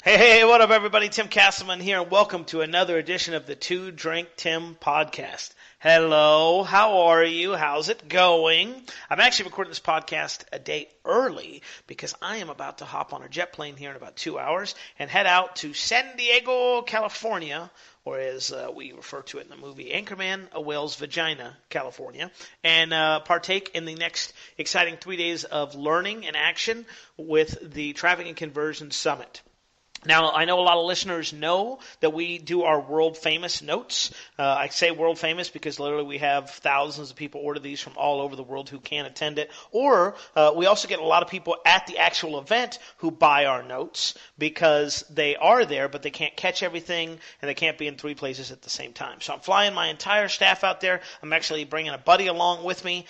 Hey, what up, everybody? Tim Castleman here, and welcome to another edition of the Two Drink Tim podcast. Hello, how are you? How's it going? I'm actually recording this podcast a day early because I am about to hop on a jet plane here in about 2 hours and head out to San Diego, California, or as we refer to it in the movie Anchorman, a whale's vagina, California, and partake in the next exciting 3 days of learning and action with the Traffic and Conversion Summit. Now, I know a lot of listeners know that we do our world-famous notes. I say world-famous because literally we have thousands of people order these from all over the world who can't attend it. Or we also get a lot of people at the actual event who buy our notes because they are there, but they can't catch everything and they can't be in three places at the same time. So I'm flying my entire staff out there. I'm actually bringing a buddy along with me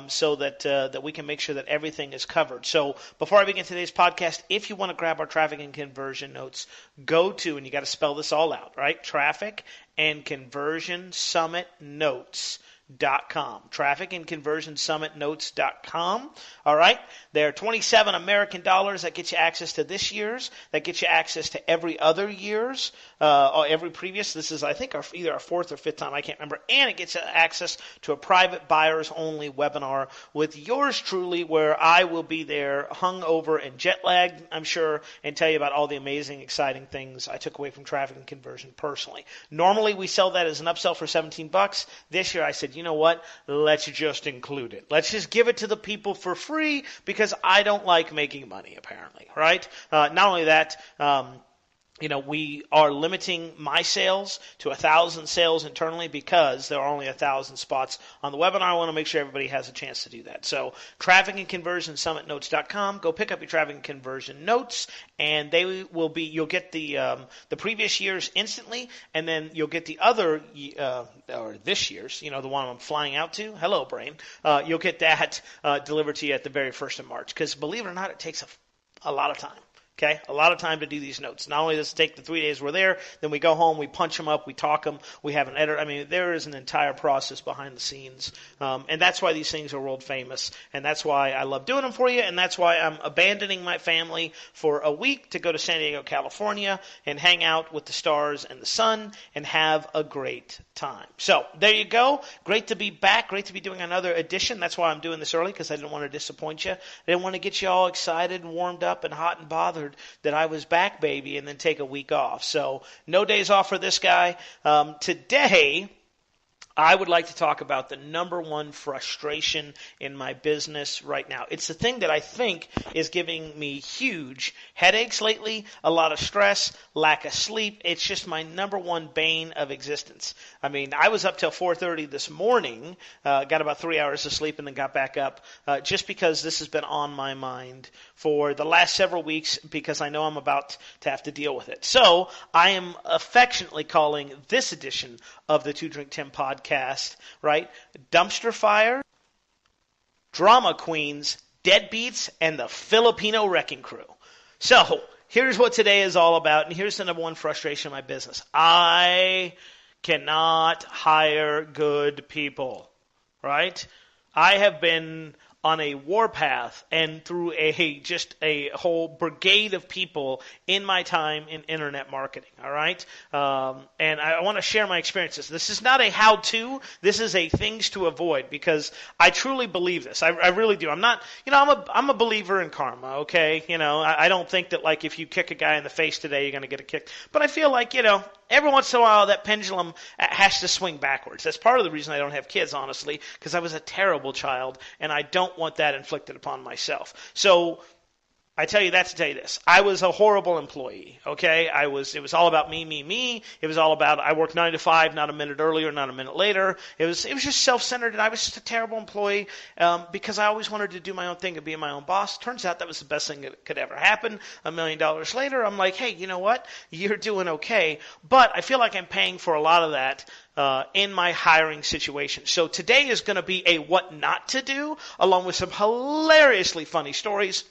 so that we can make sure that everything is covered. So before I begin today's podcast, if you want to grab our Traffic and Conversion notes, go to, and you got to spell this all out, right? Traffic and Conversion Summit Notes.com. Traffic and Conversion Summit Notes.com. All right. There are 27 American dollars that get you access to this year's, that get you access to every other year's, or every previous. This is, I think, either our fourth or fifth time. I can't remember. And it gets you access to a private buyers only webinar with yours truly, where I will be there hungover and jet lagged, I'm sure, and tell you about all the amazing, exciting things I took away from Traffic and Conversion personally. Normally, we sell that as an upsell for $17. This year, I said, you know what? Let's just include it. Let's just give it to the people for free because I don't like making money, apparently, right? Not only that, we are limiting my sales to 1,000 sales internally because there are only 1,000 spots on the webinar. I want to make sure everybody has a chance to do that. So Traffic and Conversion Summit Notes.com. Go pick up your Traffic and Conversion notes, and they will be. You'll get the previous year's instantly, and then you'll get the other or this year's. The one I'm flying out to. Hello, brain. You'll get that delivered to you at the very first of March. Because believe it or not, it takes a lot of time. Okay, a lot of time to do these notes. Not only does it take the 3 days we're there, then we go home, we punch them up, we talk them, we have an editor. I mean, there is an entire process behind the scenes, and that's why these things are world famous, and that's why I love doing them for you, and that's why I'm abandoning my family for a week to go to San Diego, California, and hang out with the stars and the sun, and have a great time. So, there you go. Great to be back. Great to be doing another edition. That's why I'm doing this early, because I didn't want to disappoint you. I didn't want to get you all excited and warmed up and hot and bothered that I was back, baby, and then take a week off. So no days off for this guy. Today, I would like to talk about the number one frustration in my business right now. It's the thing that I think is giving me huge headaches lately, a lot of stress, lack of sleep. It's just my number one bane of existence. I mean, I was up till 4:30 this morning, got about 3 hours of sleep, and then got back up just because this has been on my mind for the last several weeks because I know I'm about to have to deal with it. So I am affectionately calling this edition of the Two Drink Tim podcast, right? Dumpster Fire, Drama Queens, Deadbeats, and the Filipino Wrecking Crew. So here's what today is all about, and here's the number one frustration in my business. I cannot hire good people, right? I have been on a warpath and through just a whole brigade of people in my time in internet marketing, all right? And I want to share my experiences. This is not a how-to. This is a things to avoid because I truly believe this. I really do. I'm not, I'm a believer in karma, okay? I don't think that, like, if you kick a guy in the face today, you're going to get a kick. But I feel like, every once in a while, that pendulum has to swing backwards. That's part of the reason I don't have kids, honestly, because I was a terrible child, and I don't want that inflicted upon myself. So I tell you that to tell you this. I was a horrible employee, okay? It was all about me, me, me. It was all about I worked 9 to 5, not a minute earlier, not a minute later. It was just self-centered, and I was just a terrible employee because I always wanted to do my own thing and be my own boss. Turns out that was the best thing that could ever happen. $1 million later, I'm like, hey, you know what? You're doing okay. But I feel like I'm paying for a lot of that in my hiring situation. So today is going to be a what not to do, along with some hilariously funny stories.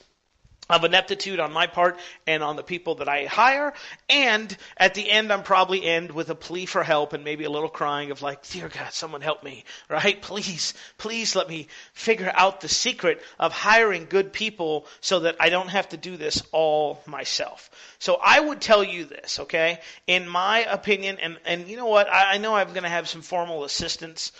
of ineptitude on my part and on the people that I hire. And at the end, I'm probably end with a plea for help and maybe a little crying of like, dear God, someone help me, right? Please, please let me figure out the secret of hiring good people so that I don't have to do this all myself. So I would tell you this, okay? In my opinion, and you know what? I know I'm going to have some former assistants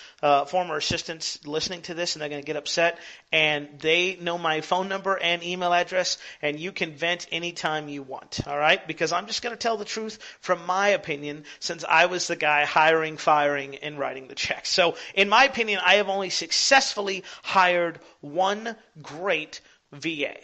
listening to this, and they're going to get upset. And they know my phone number and email address, and you can vent anytime you want, all right? Because I'm just going to tell the truth from my opinion, since I was the guy hiring, firing, and writing the checks. So in my opinion, I have only successfully hired one great VA.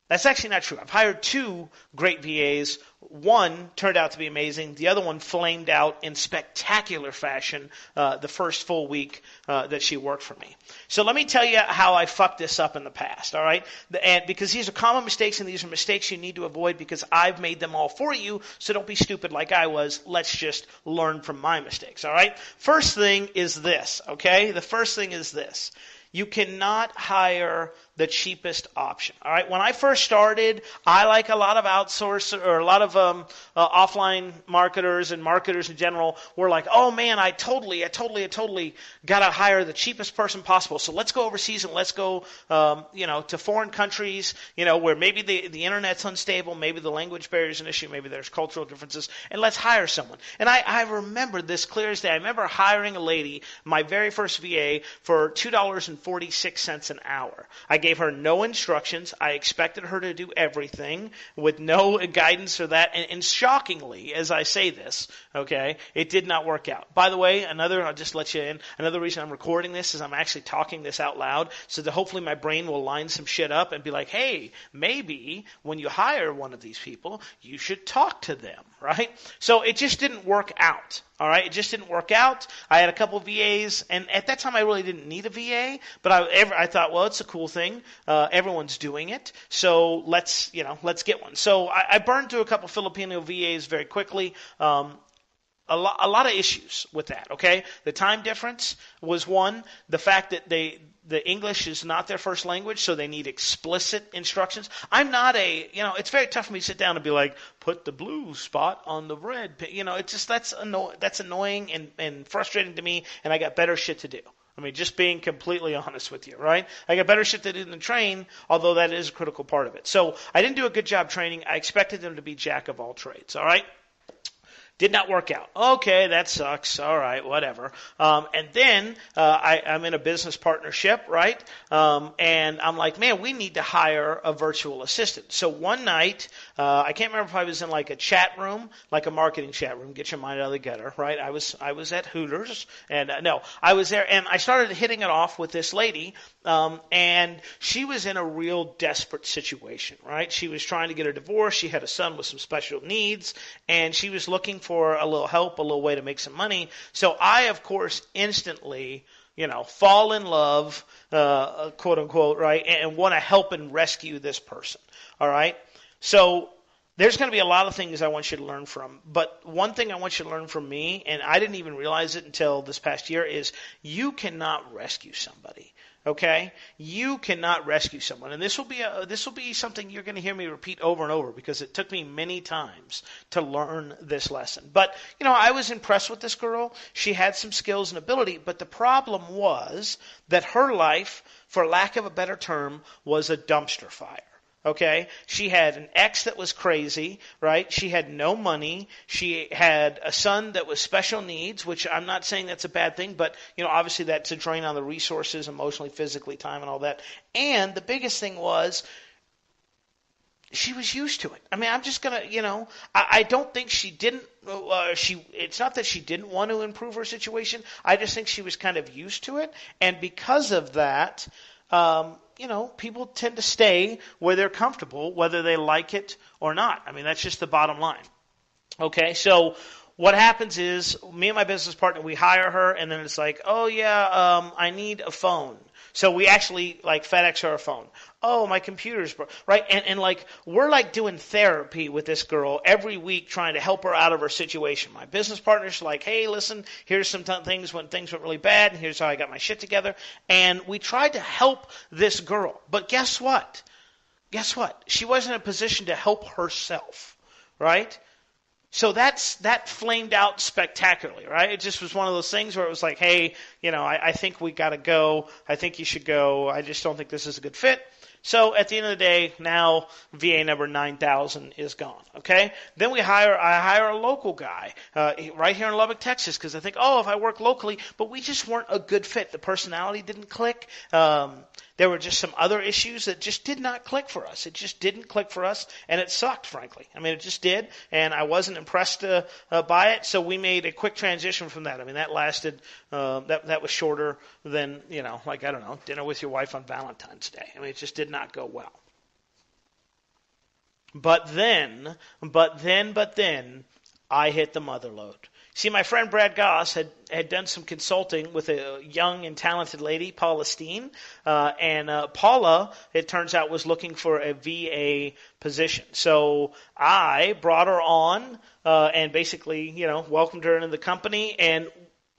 That's actually not true. I've hired two great VAs. One turned out to be amazing. The other one flamed out in spectacular fashion the first full week that she worked for me. So let me tell you how I fucked this up in the past, all right? And because these are common mistakes, and these are mistakes you need to avoid because I've made them all for you, so don't be stupid like I was. Let's just learn from my mistakes, all right? First thing is this, okay? The first thing is this. You cannot hire the cheapest option. All right. When I first started, I, like a lot of offline marketers and marketers in general, were like, "Oh man, I totally got to hire the cheapest person possible. So let's go overseas and let's go, to foreign countries, where maybe the internet's unstable, maybe the language barrier is an issue, maybe there's cultural differences, and let's hire someone." And I remember this clear as day. I remember hiring a lady, my very first VA, for $2.46 an hour. I gave her no instructions. I expected her to do everything with no guidance or that. And shockingly, as I say this, okay, it did not work out. By the way, I'll just let you in, another reason I'm recording this is I'm actually talking this out loud so that hopefully my brain will line some shit up and be like, hey, maybe when you hire one of these people, you should talk to them, right? So it just didn't work out. All right, it just didn't work out. I had a couple of VAs, and at that time I really didn't need a VA, but I thought, well, it's a cool thing. Everyone's doing it, so let's get one. So I burned through a couple of Filipino VAs very quickly. A lot of issues with that, okay? The time difference was one. The fact that the English is not their first language, so they need explicit instructions. I'm not it's very tough for me to sit down and be like, put the blue spot on the red. It's just, that's annoying and frustrating to me, and I got better shit to do. I mean, just being completely honest with you, right? I got better shit to do than train, although that is a critical part of it. So I didn't do a good job training. I expected them to be jack of all trades, all right? Did not work out. Okay, that sucks. All right, whatever. And then I'm in a business partnership, right? And I'm like, man, we need to hire a virtual assistant. So one night, I can't remember if I was in like a chat room, like a marketing chat room. Get your mind out of the gutter, right? I was at Hooters, and I was there, and I started hitting it off with this lady, and she was in a real desperate situation, right? She was trying to get a divorce. She had a son with some special needs, and she was looking for a little help, a little way to make some money. So I, of course, instantly, fall in love, quote unquote, right, and want to help and rescue this person. All right. So there's going to be a lot of things I want you to learn from. But one thing I want you to learn from me, and I didn't even realize it until this past year, is you cannot rescue somebody. Okay, you cannot rescue someone, and this will be something you're going to hear me repeat over and over because it took me many times to learn this lesson. But I was impressed with this girl. She had some skills and ability, but the problem was that her life, for lack of a better term, was a dumpster fire. Okay, she had an ex that was crazy, right? She had no money. She had a son that was special needs, which I'm not saying that's a bad thing, but obviously that's a drain on the resources, emotionally, physically, time, and all that. And the biggest thing was she was used to it. I mean, I'm just gonna, I don't think she didn't. It's not that she didn't want to improve her situation. I just think she was kind of used to it, and because of that. People tend to stay where they're comfortable, whether they like it or not. I mean, that's just the bottom line. Okay, so what happens is me and my business partner, we hire her, and then it's like, oh, yeah, I need a phone. So we actually FedEx her a phone. Oh, my computer's broke, right? And we're doing therapy with this girl every week trying to help her out of her situation. My business partner's like, hey, listen, here's some things when things went really bad, and here's how I got my shit together. And we tried to help this girl. But guess what? guess what? She wasn't in a position to help herself, right? So that flamed out spectacularly, right? It just was one of those things where it was like, hey, I think we got to go. I think you should go. I just don't think this is a good fit. So at the end of the day, now VA number 9,000 is gone. Okay. Then I hire a local guy right here in Lubbock, Texas, because I think, if I work locally, but we just weren't a good fit. The personality didn't click. There were just some other issues that just did not click for us. It just didn't click for us, and it sucked, frankly. I mean, it just did, and I wasn't impressed by it, so we made a quick transition from that. I mean, that lasted, that was shorter than, dinner with your wife on Valentine's Day. I mean, it just did not go well. But then, I hit the mother load. See, my friend Brad Goss had done some consulting with a young and talented lady, Paula Steen, and Paula, it turns out, was looking for a VA position. So I brought her on and basically, welcomed her into the company. And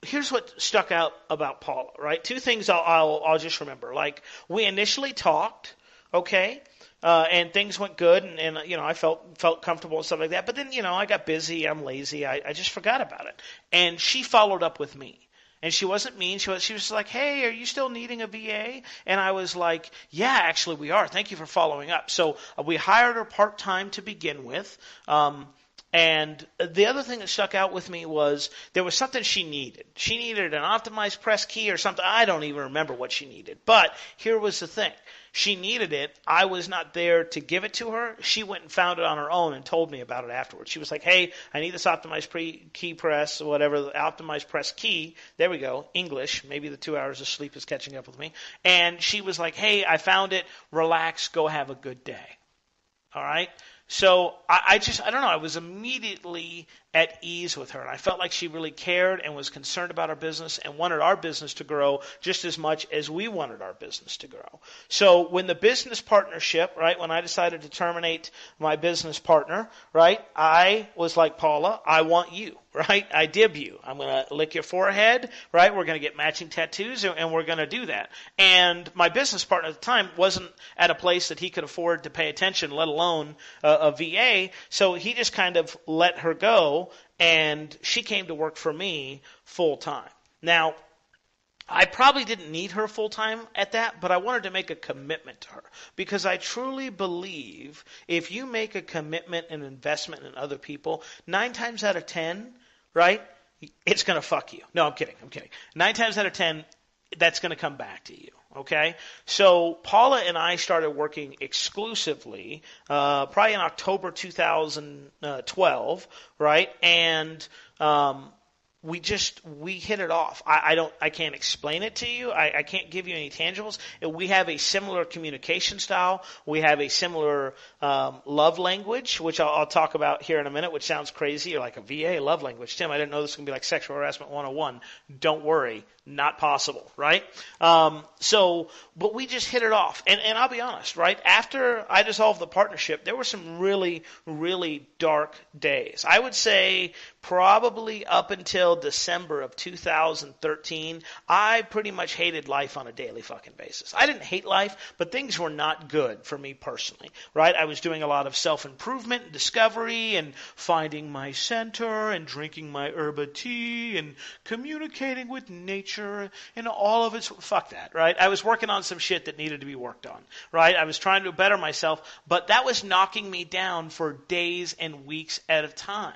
here's what stuck out about Paula, right? Two things I'll just remember. Like, we initially talked, okay? And things went good, and I felt comfortable and stuff like that. But then, I got busy. I'm lazy. I just forgot about it. And she followed up with me. And she wasn't mean. She was like, hey, are you still needing a VA? And I was like, yeah, actually we are. Thank you for following up. So we hired her part-time to begin with. And the other thing that stuck out with me was there was something she needed. She needed an optimized press key or something. I don't even remember what she needed. But here was the thing. She needed it. I was not there to give it to her. She went and found it on her own and told me about it afterwards. She was like, hey, I need this optimized key press, whatever, the optimized press key. There we go. English. Maybe the 2 hours of sleep is catching up with me. And she was like, hey, I found it. Relax. Go have a good day. All right? So I don't know. I was immediately at ease with her. And I felt like she really cared and was concerned about our business and wanted our business to grow just as much as we wanted our business to grow. So when the business partnership, right, when I decided to terminate my business partner, right, I was like, Paula, I want you, right? I dib you. I'm going to lick your forehead, right? We're going to get matching tattoos, and we're going to do that. And my business partner at the time wasn't at a place that he could afford to pay attention, let alone a VA. So he just kind of let her go. And she came to work for me full time. Now, I probably didn't need her full time at that, but I wanted to make a commitment to her because I truly believe if you make a commitment and investment in other people, 9 times out of 10, right, it's going to fuck you. No, I'm kidding. 9 times out of 10, that's going to come back to you. Okay, so Paula and I started working exclusively probably in October 2012, right? And we hit it off. I can't explain it to you. I can't give you any tangibles. We have a similar communication style. We have a similar love language, which I'll talk about here in a minute, which sounds crazy. You're like, a VA love language. Tim, I didn't know this was going to be like sexual harassment 101. Don't worry. Not possible, right? But we just hit it off. And I'll be honest, right? After I dissolved the partnership, there were some really, really dark days. I would say probably up until December of 2013, I pretty much hated life on a daily fucking basis. I didn't hate life, but things were not good for me personally, right? I was doing a lot of self-improvement and discovery and finding my center and drinking my yerba tea and communicating with nature and all of its, fuck that, right? I was working on some shit that needed to be worked on, right? I was trying to better myself, but that was knocking me down for days and weeks at a time.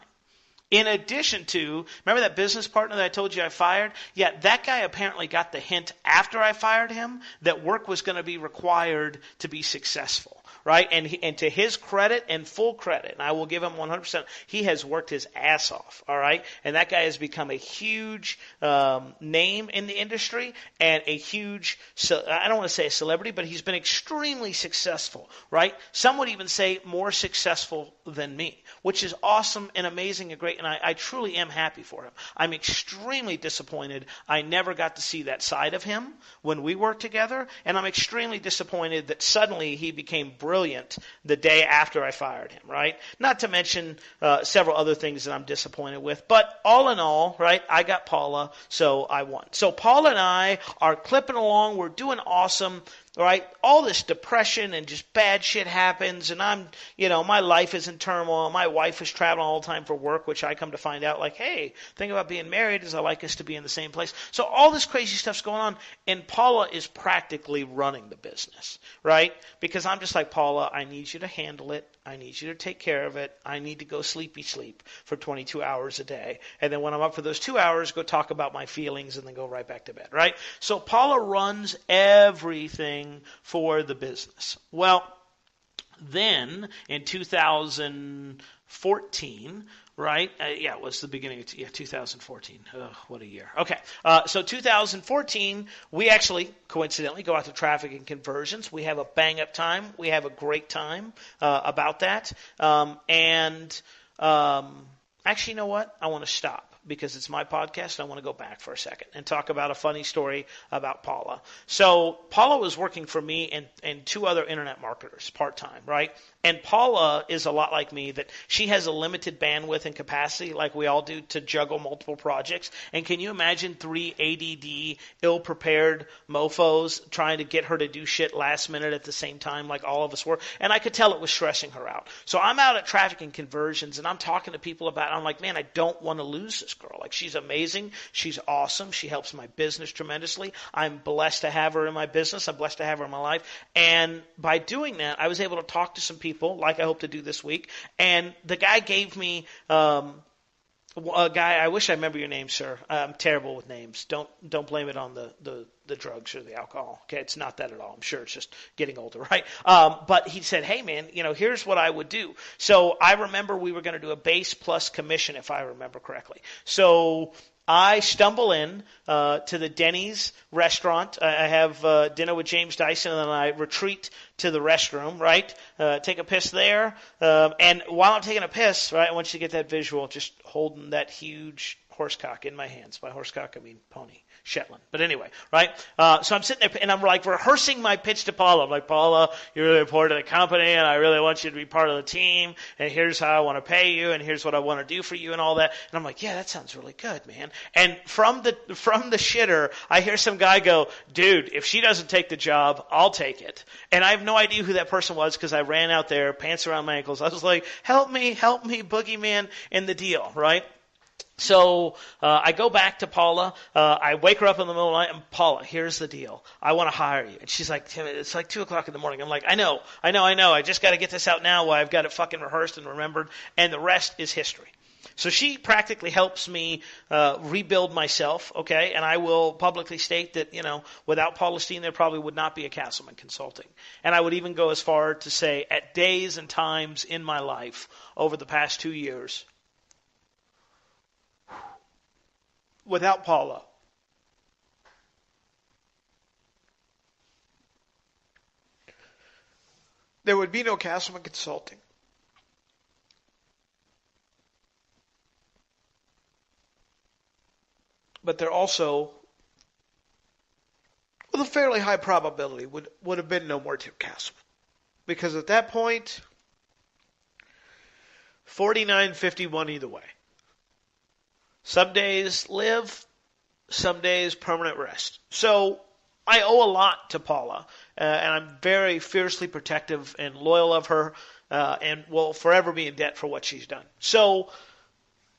In addition to, remember that business partner that I told you I fired? Yeah, that guy apparently got the hint after I fired him that work was going to be required to be successful. Right? And to his credit and full credit, and I will give him 100%, he has worked his ass off. All right? And that guy has become a huge name in the industry and a huge, I don't want to say a celebrity, but he's been extremely successful. Right? Some would even say more successful than me, which is awesome and amazing and great, and I truly am happy for him. I'm extremely disappointed I never got to see that side of him when we worked together, and I'm extremely disappointed that suddenly he became brilliant the day after I fired him, right? Not to mention several other things that I'm disappointed with. But all in all, right, I got Paula, so I won. So Paula and I are clipping along. We're doing awesome. right? All this depression and just bad shit happens, and my life is in turmoil. My wife is traveling all the time for work, which I come to find out, like, hey, thing about being married is I like us to be in the same place. So all this crazy stuff's going on, and Paula is practically running the business, right? Because I'm just like, Paula, I need you to handle it. I need you to take care of it. I need to go sleep for 22 hours a day. And then when I'm up for those 2 hours, go talk about my feelings and then go right back to bed, right? So Paula runs everything for the business. Well, then in 2014, right? It was the beginning of 2014. What a year. Okay. So 2014, we actually, coincidentally, go out to traffic and conversions. We have a bang-up time. We have a great time about that. Actually, you know what? I want to stop because it's my podcast. I want to go back for a second and talk about a funny story about Paula. So Paula was working for me and two other internet marketers part-time, right? And Paula is a lot like me, that she has a limited bandwidth and capacity, like we all do, to juggle multiple projects. And can you imagine 3 ADD, ill-prepared mofos trying to get her to do shit last minute at the same time, like all of us were? And I could tell it was stressing her out. So I'm out at traffic and conversions, and I'm talking to people about it. I'm like, man, I don't want to lose this girl. Like, she's amazing. She's awesome. She helps my business tremendously. I'm blessed to have her in my business. I'm blessed to have her in my life. And by doing that, I was able to talk to some people, like I hope to do this week. And the guy gave me a guy. I wish I remember your name, sir. I'm terrible with names. Don't blame it on the drugs or the alcohol. Okay, it's not that at all. I'm sure it's just getting older, right? But he said, hey man, here's what I would do. So I remember we were going to do a base plus commission, if I remember correctly. So I stumble in to the Denny's restaurant. I have dinner with James Dyson, and then I retreat to the restroom, right? Take a piss there. And while I'm taking a piss, right, I want you to get that visual, just holding that huge horsecock in my hands. By horsecock, I mean pony. Shetland. But anyway, right? So I'm sitting there, and I'm like rehearsing my pitch to Paula. I'm like, Paula, you're really important to the company, and I really want you to be part of the team, and here's how I want to pay you, and here's what I want to do for you, and all that. And I'm like, yeah, that sounds really good, man. And from the shitter, I hear some guy go, dude, if she doesn't take the job, I'll take it. And I have no idea who that person was, because I ran out there, pants around my ankles. I was like, help me, boogeyman, in the deal, right? So I go back to Paula. I wake her up in the middle of the night, and Paula, here's the deal. I want to hire you. And she's like, Tim, it's like 2 o'clock in the morning. I'm like, I know. I just got to get this out now while I've got it fucking rehearsed and remembered. And the rest is history. So she practically helps me rebuild myself, okay? And I will publicly state that, without Paula Steen, there probably would not be a Castleman Consulting. And I would even go as far to say, at days and times in my life over the past 2 years, without Paula, there would be no Castleman Consulting. But there also, with a fairly high probability, would have been no more Tim Castleman. Because at that point, 49-51 either way. Some days live, some days permanent rest. So I owe a lot to Paula, and I'm very fiercely protective and loyal of her, and will forever be in debt for what she's done. So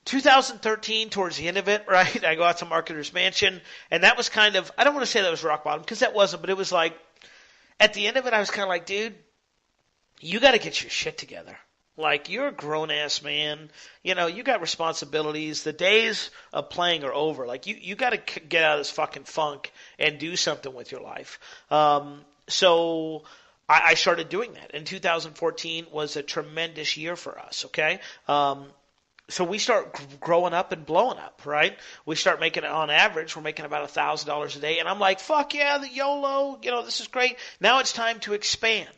2013, towards the end of it, right, I go out to Marketer's Mansion, and that was kind of, I don't want to say that was rock bottom, because that wasn't, but it was like, at the end of it, I was kind of like, dude, you got to get your shit together. Like, you're a grown-ass man. You got responsibilities. The days of playing are over. Like, you got to get out of this fucking funk and do something with your life. So I started doing that. And 2014 was a tremendous year for us, okay? So we start growing up and blowing up, right? We start making, on average, we're making about $1,000 a day. And I'm like, fuck yeah, the YOLO. This is great. Now it's time to expand.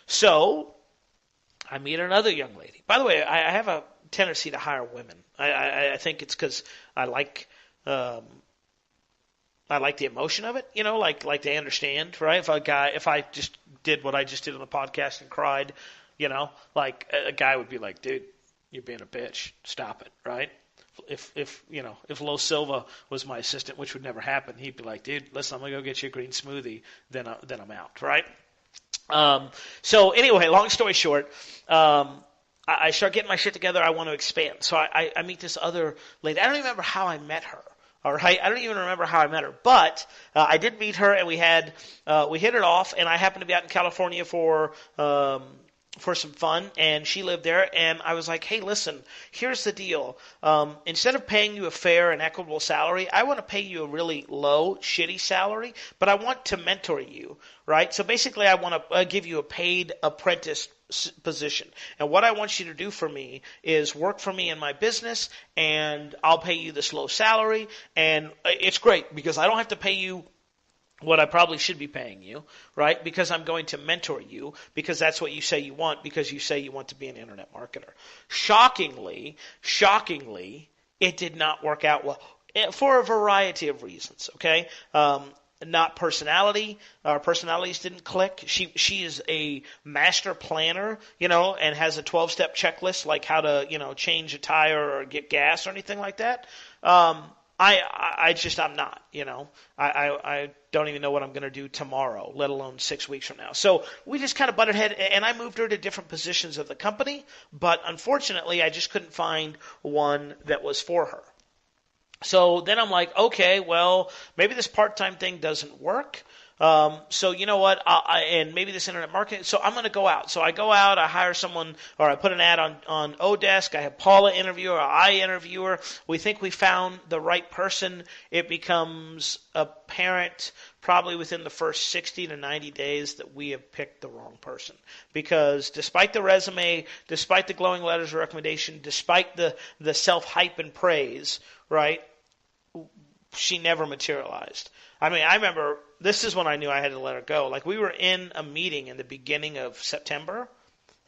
So I meet another young lady. By the way, I have a tendency to hire women. I think it's because I like the emotion of it. Like they understand, right? If I just did what I just did on the podcast and cried, like a guy would be like, dude, you're being a bitch. Stop it, right? if Lo Silva was my assistant, which would never happen, he'd be like, dude, listen, I'm gonna go get you a green smoothie, then I'm out, right? So anyway, long story short, I start getting my shit together. I want to expand. So I meet this other lady. I don't even remember how I met her. All right, I don't even remember how I met her, but I did meet her, and we hit it off. And I happened to be out in California for some fun, and she lived there. And I was like, hey, listen, here's the deal. Instead of paying you a fair and equitable salary, I want to pay you a really low, shitty salary, but I want to mentor you, right? So basically, I want to give you a paid apprentice position. And what I want you to do for me is work for me in my business, and I'll pay you this low salary. And it's great because I don't have to pay you what I probably should be paying you, right? Because I'm going to mentor you, because that's what you say you want, because you say you want to be an internet marketer. Shockingly, it did not work out well for a variety of reasons, okay? Not personality. Our personalities didn't click. She is a master planner, and has a 12-step checklist, like how to, change a tire or get gas or anything like that. I'm not, I don't even know what I'm going to do tomorrow, let alone 6 weeks from now. So we just kind of butted head, and I moved her to different positions of the company, but unfortunately I just couldn't find one that was for her. So then I'm like, okay, well, maybe this part-time thing doesn't work. So you know what? And maybe this internet marketing. So I'm going to go out. So I go out. I hire someone, or I put an ad on Odesk. I have Paula interview her. I interview her. We think we found the right person. It becomes apparent probably within the first 60 to 90 days that we have picked the wrong person. Because despite the resume, despite the glowing letters of recommendation, despite the self-hype and praise, right, she never materialized. I mean, I remember, this is when I knew I had to let her go. Like, we were in a meeting in the beginning of September,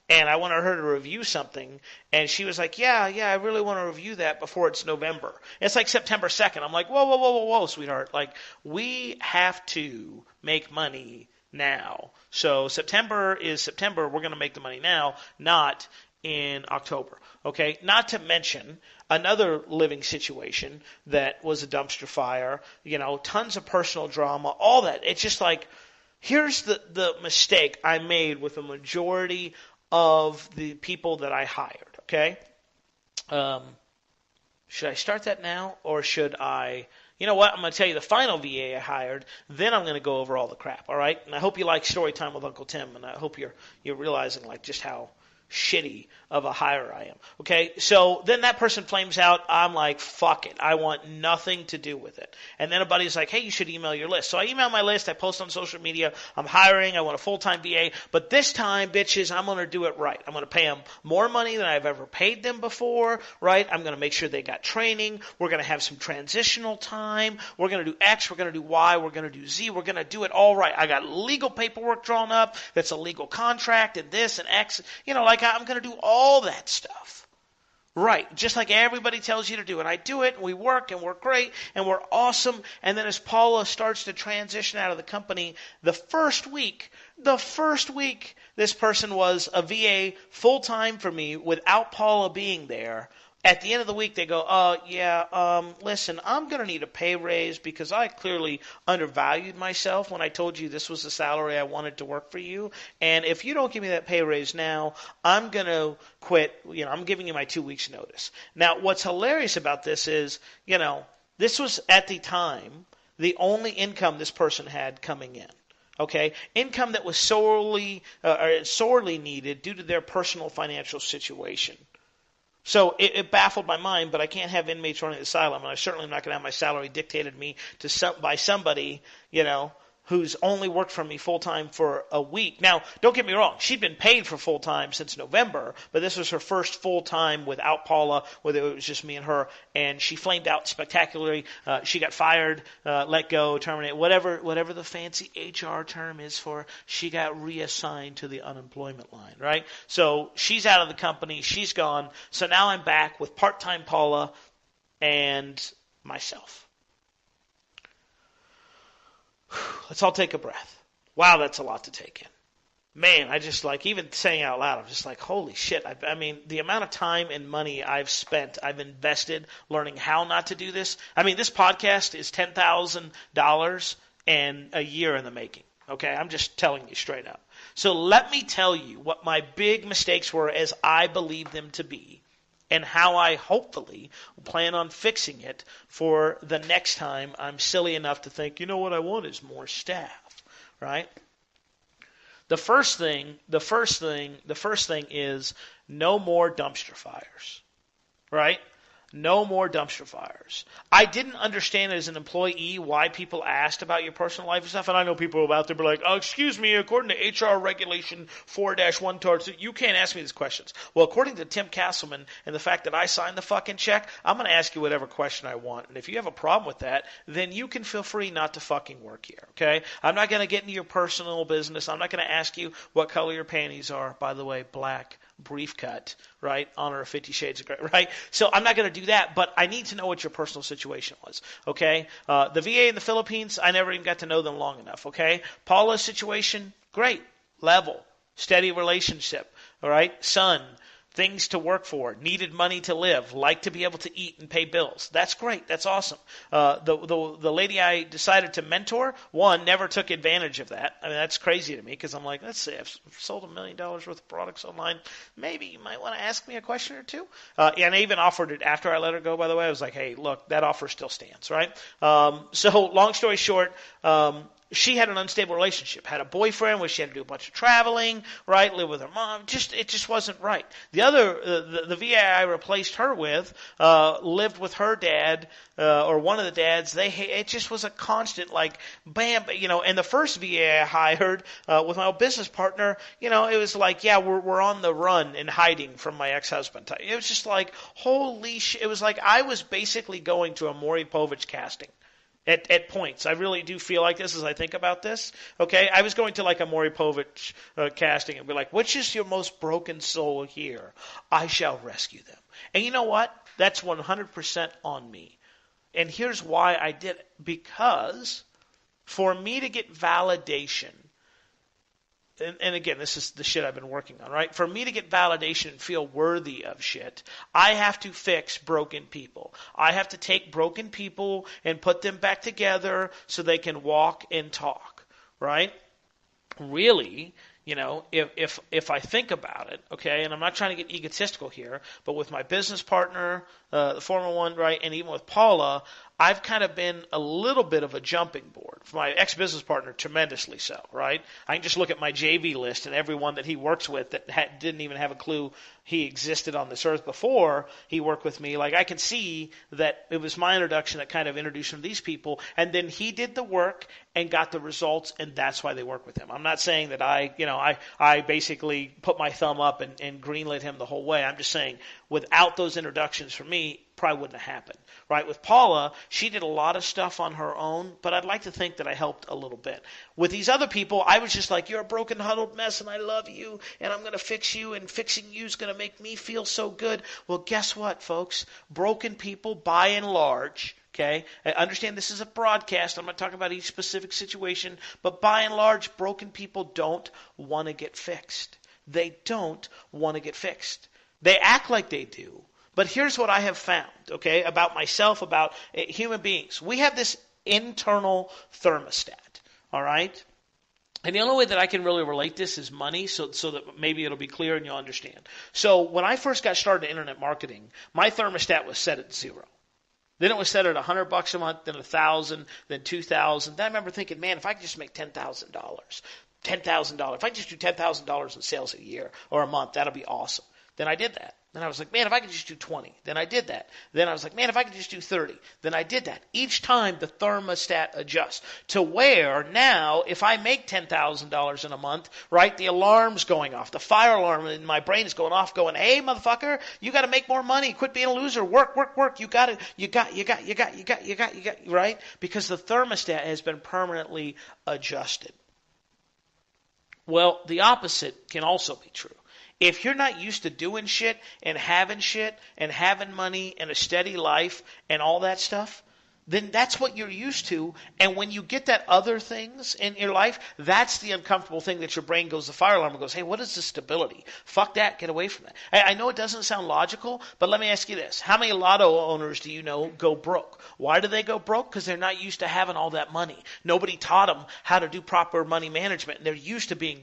and I wanted her to review something, and she was like, yeah, I really want to review that before it's November. And it's like September 2nd. I'm like, whoa, sweetheart. Like, we have to make money now. So September is September. We're going to make the money now, not in October. Okay? Not to mention another living situation that was a dumpster fire, tons of personal drama, all that. It's just like, here's the mistake I made with the majority of the people that I hired, okay? Should I start that now, or should I... You know what? I'm going to tell you the final VA I hired, then I'm going to go over all the crap, all right? And I hope you like Story Time with Uncle Tim, and I hope you're realizing, like, just how shitty of a hire I am. Okay, so then that person flames out. I'm like, fuck it. I want nothing to do with it. And then a buddy's like, hey, you should email your list. So I email my list. I post on social media. I'm hiring. I want a full-time VA. But this time, bitches, I'm going to do it right. I'm going to pay them more money than I've ever paid them before, right? I'm going to make sure they got training. We're going to have some transitional time. We're going to do X. We're going to do Y. We're going to do Z. We're going to do it all right. I got legal paperwork drawn up. That's a legal contract and this and X. I'm going to do all that stuff. Right, just like everybody tells you to do. And I do it, and we work, and we're great, and we're awesome. And then as Paula starts to transition out of the company, the first week, this person was a VA full-time for me without Paula being there. At the end of the week, they go, listen, I'm going to need a pay raise because I clearly undervalued myself when I told you this was the salary I wanted to work for you. And if you don't give me that pay raise now, I'm going to quit. I'm giving you my 2 weeks notice. Now, what's hilarious about this is, this was at the time the only income this person had coming in. Okay, income that was sorely needed due to their personal financial situation. So it baffled my mind, but I can't have inmates running the asylum, and I certainly am not going to have my salary dictated to me by somebody, who's only worked for me full-time for a week. Now, don't get me wrong. She'd been paid for full-time since November, but this was her first full-time without Paula, whether it was just me and her, and she flamed out spectacularly. She got fired, let go, terminated, whatever the fancy HR term is for, she got reassigned to the unemployment line, right? So she's out of the company. She's gone. So now I'm back with part-time Paula and myself. Let's all take a breath. Wow, that's a lot to take in. man, I just like, even saying out loud, I'm just like, holy shit. I mean, the amount of time and money I've invested learning how not to do this. I mean, this podcast is $10,000 and a year in the making. Okay, I'm just telling you straight up. So let me tell you what my big mistakes were as I believe them to be, and how I hopefully plan on fixing it for the next time I'm silly enough to think, you know what I want is more staff, right? The first thing is no more dumpster fires, right? No more dumpster fires. I didn't understand as an employee why people asked about your personal life and stuff, and I know people out there be like, oh, excuse me, according to HR Regulation 4-1, you can't ask me these questions. Well, according to Tim Castleman and the fact that I signed the fucking check, I'm going to ask you whatever question I want, and if you have a problem with that, then you can feel free not to fucking work here, okay? I'm not going to get into your personal business. I'm not going to ask you what color your panties are. By the way, black. Brief cut, right? Honor of 50 Shades of Grey, right? So I'm not going to do that, but I need to know what your personal situation was, okay? The VA in the Philippines, I never even got to know them long enough, okay? Paula's situation, great, level, steady relationship, all right? Son, things to work for, needed money to live, like to be able to eat and pay bills. That's great. That's awesome. The lady I decided to mentor, one, never took advantage of that. I mean, that's crazy to me because I'm like, let's see, I've sold $1 million worth of products online. Maybe you might want to ask me a question or two. And I even offered it after I let her go, by the way. I was like, hey, look, that offer still stands, right? So long story short, she had an unstable relationship, had a boyfriend where she had to do a bunch of traveling, right, live with her mom. It just wasn't right. The VA I replaced her with, lived with her dad, or one of the dads. It just was a constant, like, bam, and the first VA I hired, with my old business partner, it was like, yeah, we're on the run and hiding from my ex-husband. It was just like, holy shit. It was like I was basically going to a Maury Povich casting. At points. I really do feel like this as I think about this. Okay? I was going to like a Maury Povich casting and be like, which is your most broken soul here? I shall rescue them. And you know what? That's 100% on me. And here's why I did it. Because for me to get validation, and again, this is the shit I've been working on, right? For me to get validation and feel worthy of shit, I have to fix broken people. I have to take broken people and put them back together so they can walk and talk, right? Really, if I think about it, okay, and I'm not trying to get egotistical here, but with my business partner, the former one, right, and even with Paula, I've kind of been a little bit of a jumping board. For my ex-business partner, tremendously so, right? I can just look at my JV list and everyone that he works with that didn't even have a clue he existed on this earth before he worked with me. Like, I can see that it was my introduction that kind of introduced him to these people, and then he did the work and got the results, and that's why they work with him. I'm not saying that I basically put my thumb up and greenlit him the whole way. I'm just saying without those introductions for me, probably wouldn't have happened. Right? With Paula, she did a lot of stuff on her own, but I'd like to think that I helped a little bit. With these other people, I was just like, you're a broken, huddled mess, and I love you, and I'm going to fix you, and fixing you is going to make me feel so good. Well, guess what, folks? Broken people, by and large, okay, I understand this is a broadcast. I'm not talking about each specific situation, but by and large, broken people don't want to get fixed. They don't want to get fixed. They act like they do. But here's what I have found, okay, about myself, about human beings. We have this internal thermostat, all right? And the only way that I can really relate this is money, so that maybe it'll be clear and you'll understand. So when I first got started in internet marketing, my thermostat was set at 0. Then it was set at $100 a month, then $1,000, then $2,000. Then I remember thinking, man, if I could just make $10,000, if I just do $10,000 in sales a year or a month, that'll be awesome. Then I did that. Then I was like, man, if I could just do 20, then I did that. Then I was like, man, if I could just do 30, then I did that. Each time the thermostat adjusts to where now if I make $10,000 in a month, right, the alarm's going off. The fire alarm in my brain is going off going, hey, motherfucker, you got to make more money. Quit being a loser. Work. You got it, right? Because the thermostat has been permanently adjusted. Well, the opposite can also be true. If you're not used to doing shit and having money and a steady life and all that stuff, then that's what you're used to. And when you get that other things in your life, that's the uncomfortable thing that your brain goes, the fire alarm and goes, hey, what is the stability? Fuck that. Get away from that. I know it doesn't sound logical, but let me ask you this. How many lotto owners do you know go broke? Why do they go broke? Because they're not used to having all that money. Nobody taught them how to do proper money management. And they're used to being,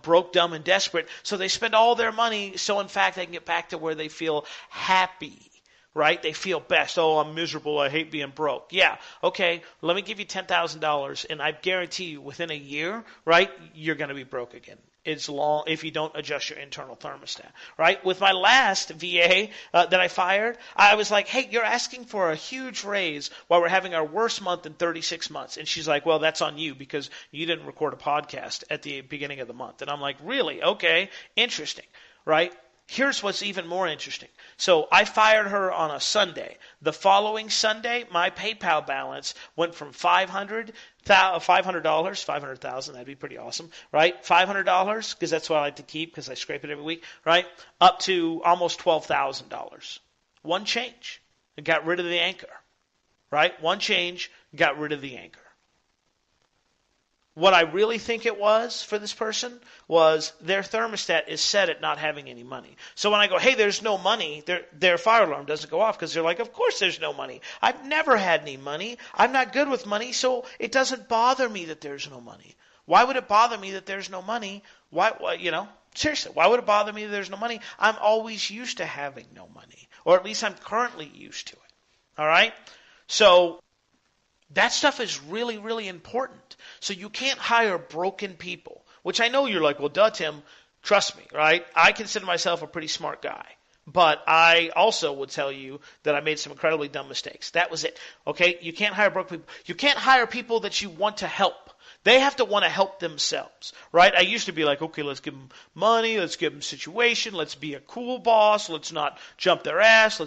broke, dumb, and desperate. So they spend all their money so, in fact, they can get back to where they feel happy. Right? They feel best. Oh, I'm miserable. I hate being broke. Yeah. Okay. Let me give you $10,000 and I guarantee you within a year, right, you're going to be broke again. It's long if you don't adjust your internal thermostat, right? With my last VA that I fired, I was like, hey, you're asking for a huge raise while we're having our worst month in 36 months. And she's like, well, that's on you because you didn't record a podcast at the beginning of the month. And I'm like, really? Okay. Interesting. Right? Here's what's even more interesting. So I fired her on a Sunday. The following Sunday, my PayPal balance went from $500,000, that'd be pretty awesome, right? $500, because that's what I like to keep because I scrape it every week, right? Up to almost $12,000. One change. It got rid of the anchor, right? One change, got rid of the anchor. What I really think it was for this person was their thermostat is set at not having any money. So when I go, hey, there's no money, their fire alarm doesn't go off because they're like, of course there's no money. I've never had any money. I'm not good with money, so it doesn't bother me that there's no money. Why would it bother me that there's no money? Seriously, why would it bother me that there's no money? I'm always used to having no money, or at least I'm currently used to it. All right? So that stuff is really, really important. So you can't hire broken people, which I know you're like, well, duh, Tim, trust me, right? I consider myself a pretty smart guy. But I also would tell you that I made some incredibly dumb mistakes. That was it. Okay? You can't hire broke people. You can't hire people that you want to help. They have to want to help themselves, right? I used to be like, okay, let's give them money, let's give them situation, let's be a cool boss, let's not jump their ass,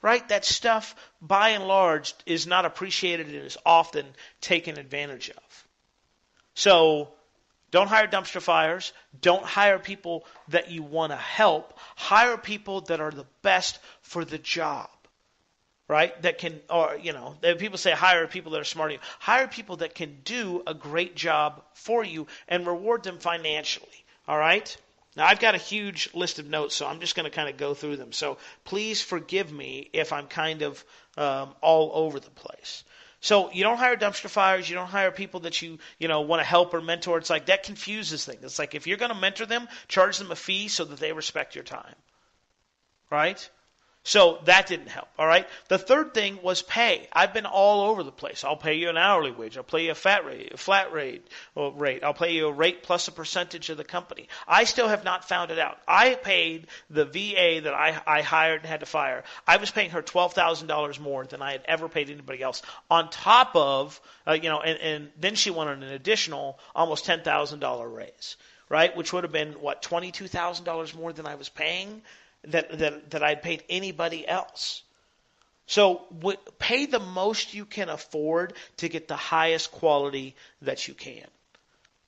right? That stuff, by and large, is not appreciated and is often taken advantage of. So don't hire dumpster fires. Don't hire people that you want to help. Hire people that are the best for the job. Right? That can, people say hire people that are smarter than you. Hire people that can do a great job for you and reward them financially. All right? Now, I've got a huge list of notes, so I'm just going to kind of go through them. So please forgive me if I'm kind of all over the place. So you don't hire dumpster fires. You don't hire people that you want to help or mentor. It's like that confuses things. It's like if you're going to mentor them, charge them a fee so that they respect your time. Right? So that didn't help, all right? The third thing was pay. I've been all over the place. I'll pay you an hourly wage. I'll pay you a flat rate. I'll pay you a rate plus a percentage of the company. I still have not found it out. I paid the VA that I hired and had to fire. I was paying her $12,000 more than I had ever paid anybody else. On top of, and then she wanted an additional almost $10,000 raise, right? Which would have been, $22,000 more than I was paying. That I'd paid anybody else. So pay the most you can afford to get the highest quality that you can.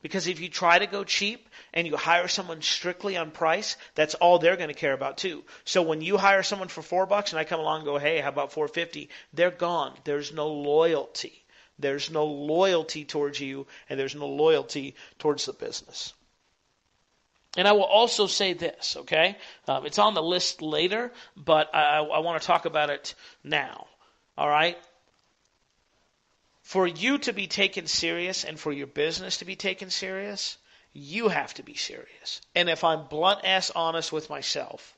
Because if you try to go cheap and you hire someone strictly on price, that's all they're going to care about too. So when you hire someone for $4 and I come along and go, hey, how about $4.50? They're gone. There's no loyalty. There's no loyalty towards you, and there's no loyalty towards the business. And I will also say this, okay? It's on the list later, but I want to talk about it now, all right? For you to be taken serious and for your business to be taken serious, you have to be serious. And if I'm blunt-ass honest with myself,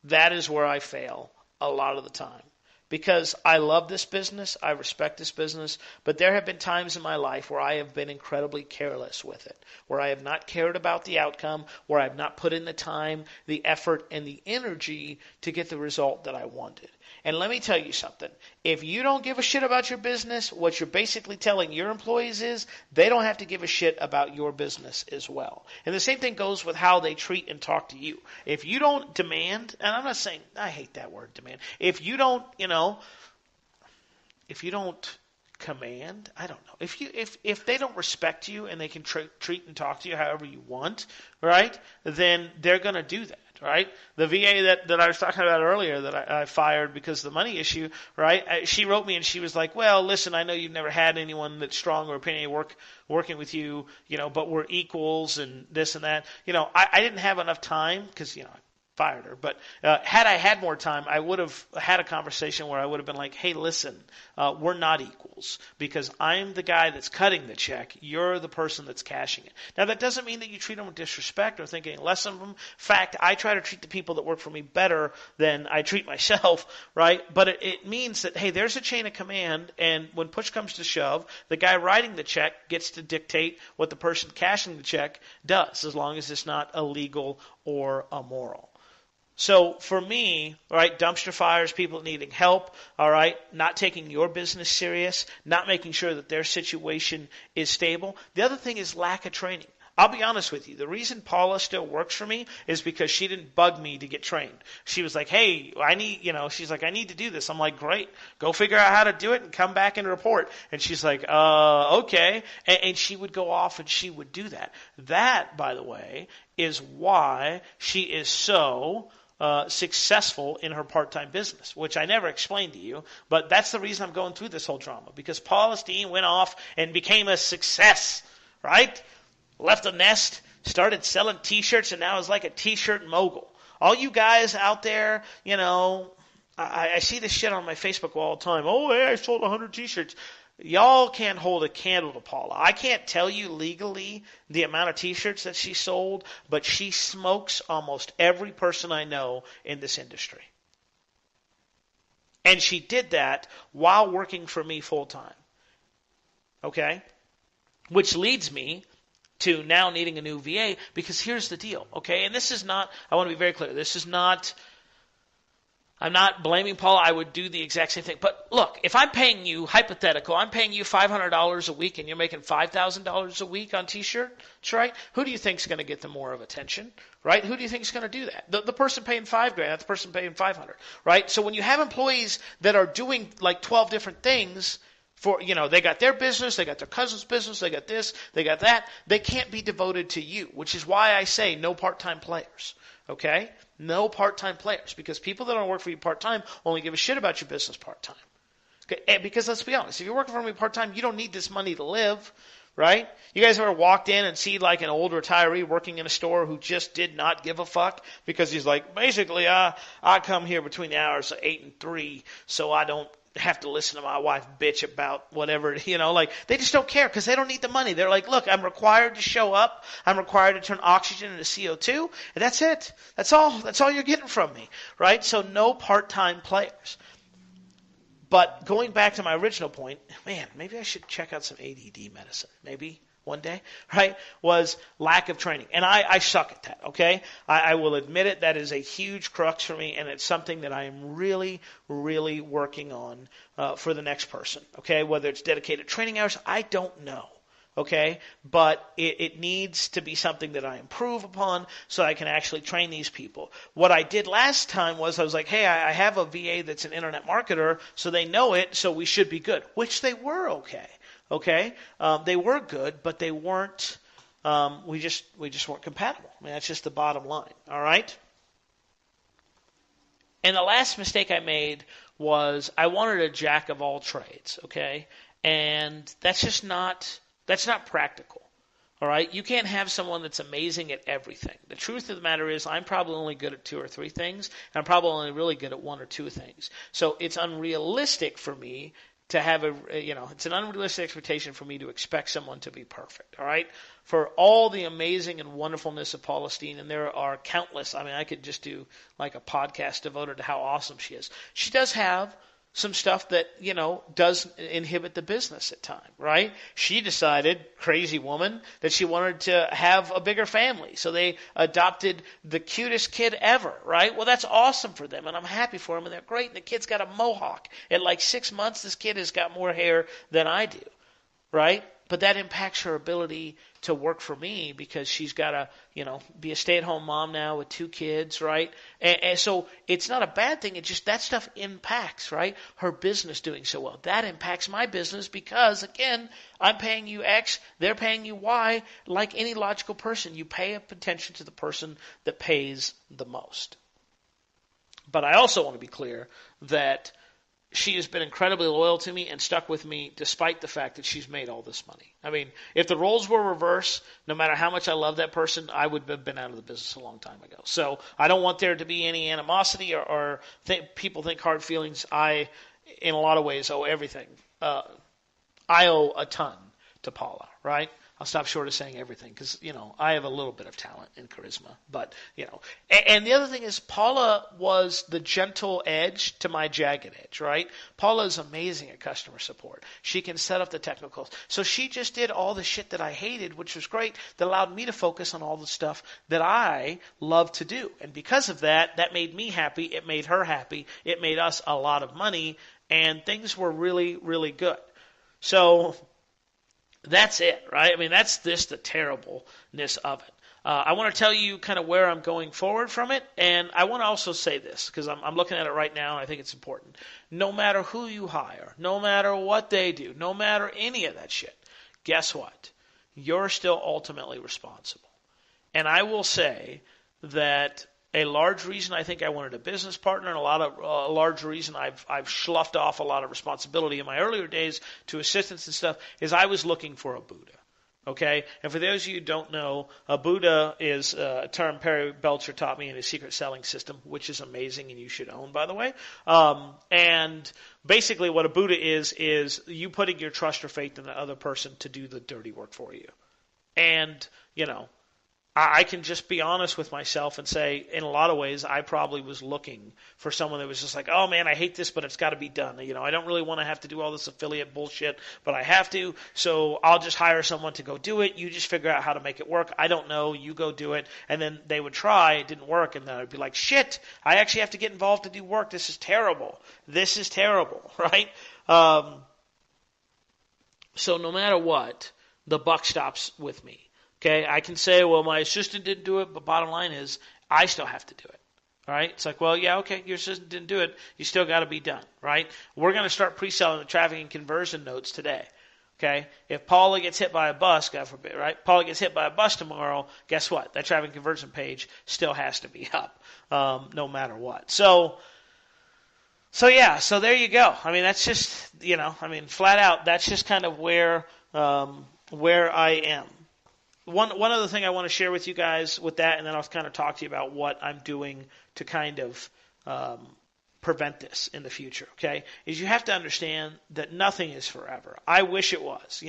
that is where I fail a lot of the time. Because I love this business, I respect this business, but there have been times in my life where I have been incredibly careless with it, where I have not cared about the outcome, where I have not put in the time, the effort, and the energy to get the result that I wanted. And let me tell you something. If you don't give a shit about your business, what you're basically telling your employees is they don't have to give a shit about your business as well. And the same thing goes with how they treat and talk to you. If you don't demand, and I'm not saying, I hate that word, demand. If you don't, if you don't command, I don't know. If they don't respect you and they can treat and talk to you however you want, right, then they're going to do that. right? The VA that I was talking about earlier that I fired because of the money issue, right? She wrote me and she was like, well, listen, I know you've never had anyone that's strong or opinionated working with you, but we're equals and this and that. I didn't have enough time because, I fired her. But had I had more time, I would have had a conversation where I would have been like, hey, listen, we're not equals because I'm the guy that's cutting the check. You're the person that's cashing it. Now, that doesn't mean that you treat them with disrespect or think any less of them. In fact, I try to treat the people that work for me better than I treat myself, right? But it means that, hey, there's a chain of command, and when push comes to shove, the guy writing the check gets to dictate what the person cashing the check does, as long as it's not illegal or immoral. So for me, all right, dumpster fires, people needing help, all right, not taking your business serious, not making sure that their situation is stable. The other thing is lack of training. I'll be honest with you. The reason Paula still works for me is because she didn't bug me to get trained. She was like, hey, she's like, I need to do this. I'm like, great. Go figure out how to do it and come back and report. And she's like, okay. And she would go off and she would do that. That, by the way, is why she is so successful in her part-time business, which I never explained to you, but that's the reason I'm going through this whole drama, because Paula Steen went off and became a success, right? Left the nest, started selling T-shirts, and now is like a T-shirt mogul. All you guys out there, I see this shit on my Facebook all the time. Oh, hey, I sold 100 T-shirts. Y'all can't hold a candle to Paula. I can't tell you legally the amount of T-shirts that she sold, but she smokes almost every person I know in this industry. And she did that while working for me full-time. Okay? Which leads me to now needing a new VA, because here's the deal, okay? And this is not, I want to be very clear, this is not, I'm not blaming Paula. I would do the exact same thing. But look, if I'm paying you, hypothetical, I'm paying you $500 a week and you're making $5,000 a week on T-shirts, right? Who do you think is going to get the more of attention, right? Who do you think is going to do that? The person paying $5,000, not the person paying $500, right? So when you have employees that are doing like 12 different things, they got their business, they got their cousin's business, they got this, they got that, they can't be devoted to you, which is why I say no part-time players, okay? No part-time players, because people that don't work for you part-time only give a shit about your business part-time. Okay? And because let's be honest, if you're working for me part-time, you don't need this money to live, right? You guys ever walked in and see like an old retiree working in a store who just did not give a fuck because he's like, basically, I come here between the hours of 8 and 3, so I don't have to listen to my wife bitch about whatever, they just don't care because they don't need the money. They're like, look, I'm required to show up. I'm required to turn oxygen into CO2, and that's it. That's all you're getting from me, right? So no part-time players. But going back to my original point, man, maybe I should check out some ADD medicine. Maybe one day, right, was lack of training. And I suck at that, okay? I will admit it. That is a huge crux for me, and it's something that I am really, really working on for the next person, okay? Whether it's dedicated training hours, I don't know, okay? But it needs to be something that I improve upon so I can actually train these people. What I did last time was I was like, hey, I have a VA that's an internet marketer, so they know it, so we should be good, which they were okay. Okay, they were good, but they weren't. We just weren't compatible. I mean, that's just the bottom line. All right. And the last mistake I made was I wanted a jack of all trades. Okay, and that's not practical. All right, you can't have someone that's amazing at everything. The truth of the matter is, I'm probably only good at 2 or 3 things, and I'm probably only really good at 1 or 2 things. So it's unrealistic for me to have it's an unrealistic expectation for me to expect someone to be perfect, all right? For all the amazing and wonderfulness of Paula Steen, and there are countless, I could just do like a podcast devoted to how awesome she is. She does have some stuff that, does inhibit the business at times, right? She decided, crazy woman, that she wanted to have a bigger family. So they adopted the cutest kid ever, right? Well, that's awesome for them, and I'm happy for them, and they're great. And the kid's got a mohawk. At like 6 months, this kid has got more hair than I do, right? but that impacts her ability to work for me because she's got to, be a stay-at-home mom now with 2 kids, right? And so it's not a bad thing. It's just that stuff impacts, right? Her business doing so well. That impacts my business because, again, I'm paying you X, they're paying you Y. Like any logical person, you pay attention to the person that pays the most. But I also want to be clear that she has been incredibly loyal to me and stuck with me despite the fact that she's made all this money. I mean, if the roles were reversed, no matter how much I love that person, I would have been out of the business a long time ago. So I don't want there to be any animosity or people think hard feelings. I, in a lot of ways, owe everything. I owe a ton to Paula, right? I'll stop short of saying everything because, I have a little bit of talent and charisma. But, and the other thing is Paula was the gentle edge to my jagged edge, right? Paula is amazing at customer support. She can set up the technicals. So she just did all the shit that I hated, which was great, that allowed me to focus on all the stuff that I love to do. And because of that, that made me happy. It made her happy. It made us a lot of money. And things were really, really good. So that's it, right? I mean, that's the terribleness of it. I want to tell you kind of where I'm going forward from it, and I want to also say this, because I'm looking at it right now, and I think it's important. No matter who you hire, no matter what they do, no matter any of that shit, guess what? You're still ultimately responsible. And I will say that a large reason I think I wanted a business partner, and a large reason I've sloughed off a lot of responsibility in my earlier days to assistants and stuff is I was looking for a Buddha. Okay? And for those of you who don't know, a Buddha is a term Perry Belcher taught me in his secret selling system, which is amazing and you should own, by the way. And basically what a Buddha is you putting your trust or faith in the other person to do the dirty work for you. And, I can just be honest with myself and say, in a lot of ways, I probably was looking for someone that was just like, oh man, I hate this, but it's got to be done. I don't really want to have to do all this affiliate bullshit, but I have to, so I'll just hire someone to go do it. You just figure out how to make it work. I don't know. You go do it. And then they would try. It didn't work. And then I'd be like, shit, I actually have to get involved to do work. This is terrible. This is terrible, right? So no matter what, the buck stops with me. Okay, I can say, well, my assistant didn't do it, but bottom line is, I still have to do it. All right? It's like, well, yeah, okay, your assistant didn't do it. You still got to be done, right? We're going to start pre-selling the traffic and conversion notes today. Okay? If Paula gets hit by a bus, God forbid, right? Paula gets hit by a bus tomorrow, guess what? That traffic and conversion page still has to be up, no matter what. So yeah, so there you go. I mean, that's just, flat out, that's just kind of where I am. One other thing I want to share with you guys with that, and then I'll kind of talk to you about what I'm doing to kind of prevent this in the future, okay, is you have to understand that nothing is forever. I wish it was,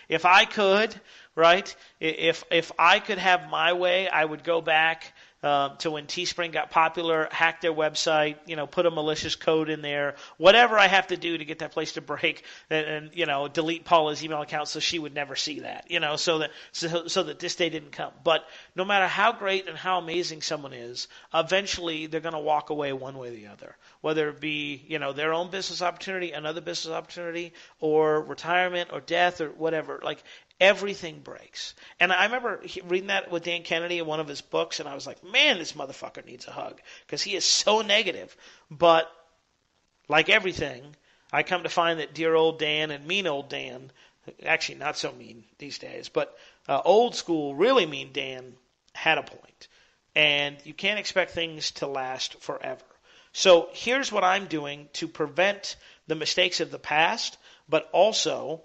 If I could, right, if I could have my way, I would go back to when Teespring got popular, hack their website, put a malicious code in there, whatever I have to do to get that place to break, and delete Paula's email account so she would never see that, so that this day didn't come. But no matter how great and how amazing someone is, eventually they're going to walk away one way or the other, whether it be their own business opportunity, another business opportunity, or retirement, or death, or whatever. Like, everything breaks. And I remember reading that with Dan Kennedy in one of his books, and I was like, man, this motherfucker needs a hug, because he is so negative. But like everything, I come to find that dear old Dan and mean old Dan, actually not so mean these days, but old school, really mean Dan had a point. And you can't expect things to last forever. So here's what I'm doing to prevent the mistakes of the past, but also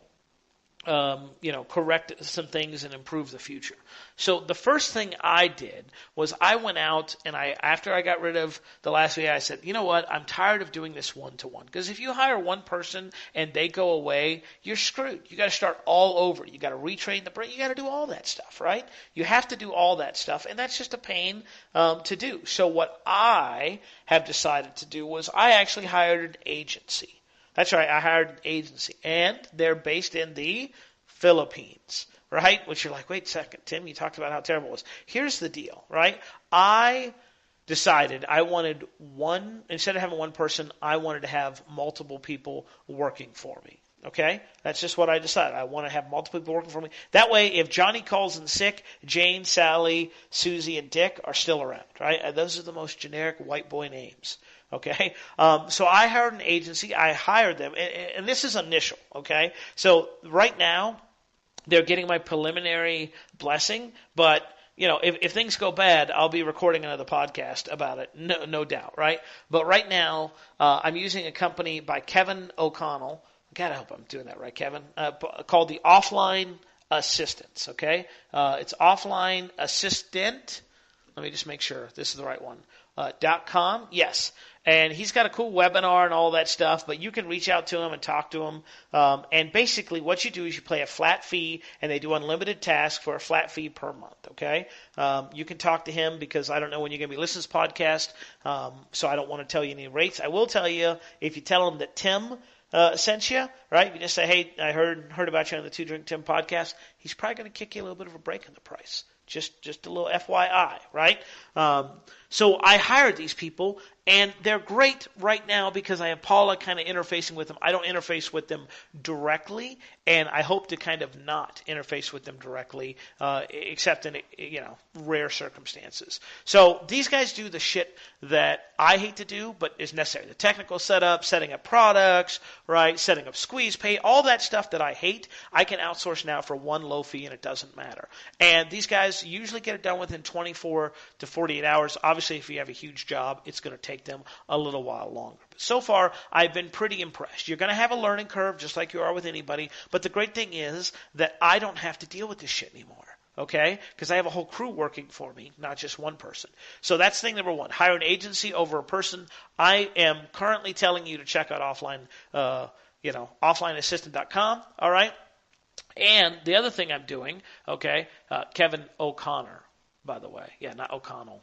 correct some things and improve the future. So the first thing I did was I went out and after I got rid of the last VA, I said, you know what? I'm tired of doing this one-to-one. Because if you hire one person and they go away, you're screwed. You got to start all over. You got to retrain the brain. You got to do all that stuff, right? You have to do all that stuff, and that's just a pain to do. So what I have decided to do was I actually hired an agency. That's right, I hired an agency, and they're based in the Philippines, right? Which you're like, wait a second, Tim, you talked about how terrible it was. Here's the deal, right? I decided I wanted instead of having one person, I wanted to have multiple people working for me. Okay? That's just what I decided. I want to have multiple people working for me. That way, if Johnny calls in sick, Jane, Sally, Susie, and Dick are still around, right? Those are the most generic white boy names. Okay? So I hired an agency. I hired them. And this is initial, okay? So right now, they're getting my preliminary blessing, but if things go bad, I'll be recording another podcast about it, no doubt, right? But right now, I'm using a company by Kevin O'Connell. God, I hope I'm doing that right, Kevin. Called the Offline Assistants, okay? It's Offline Assistant. Let me just make sure this is the right one. .com, yes. And he's got a cool webinar and all that stuff, but you can reach out to him and talk to him. And basically what you do is you pay a flat fee, and they do unlimited tasks for a flat fee per month, okay? You can talk to him because I don't know when you're going to be listening to this podcast, so I don't want to tell you any rates. I will tell you, if you tell him that Tim sent you, right? You just say, hey, I heard about you on the Two Drink Tim podcast. He's probably going to kick you a little bit of a break in the price. Just a little FYI, right? So I hired these people, and they're great right now because I have Paula kind of interfacing with them. I don't interface with them directly, and I hope to kind of not interface with them directly, except in rare circumstances. So these guys do the shit that I hate to do, but is necessary. The technical setup, setting up products, right? Setting up squeeze pay, all that stuff that I hate, I can outsource now for one low fee, and it doesn't matter. And these guys usually get it done within 24 to 48 hours. Obviously, if you have a huge job, it's going to take them a little while longer. But so far, I've been pretty impressed. You're going to have a learning curve, just like you are with anybody. But the great thing is that I don't have to deal with this shit anymore. Okay? Because I have a whole crew working for me, not just one person. So that's thing number one. Hire an agency over a person. I am currently telling you to check out offlineassistant.com. All right? And the other thing I'm doing, okay, Kevin O'Connor, by the way. Yeah, not O'Connell.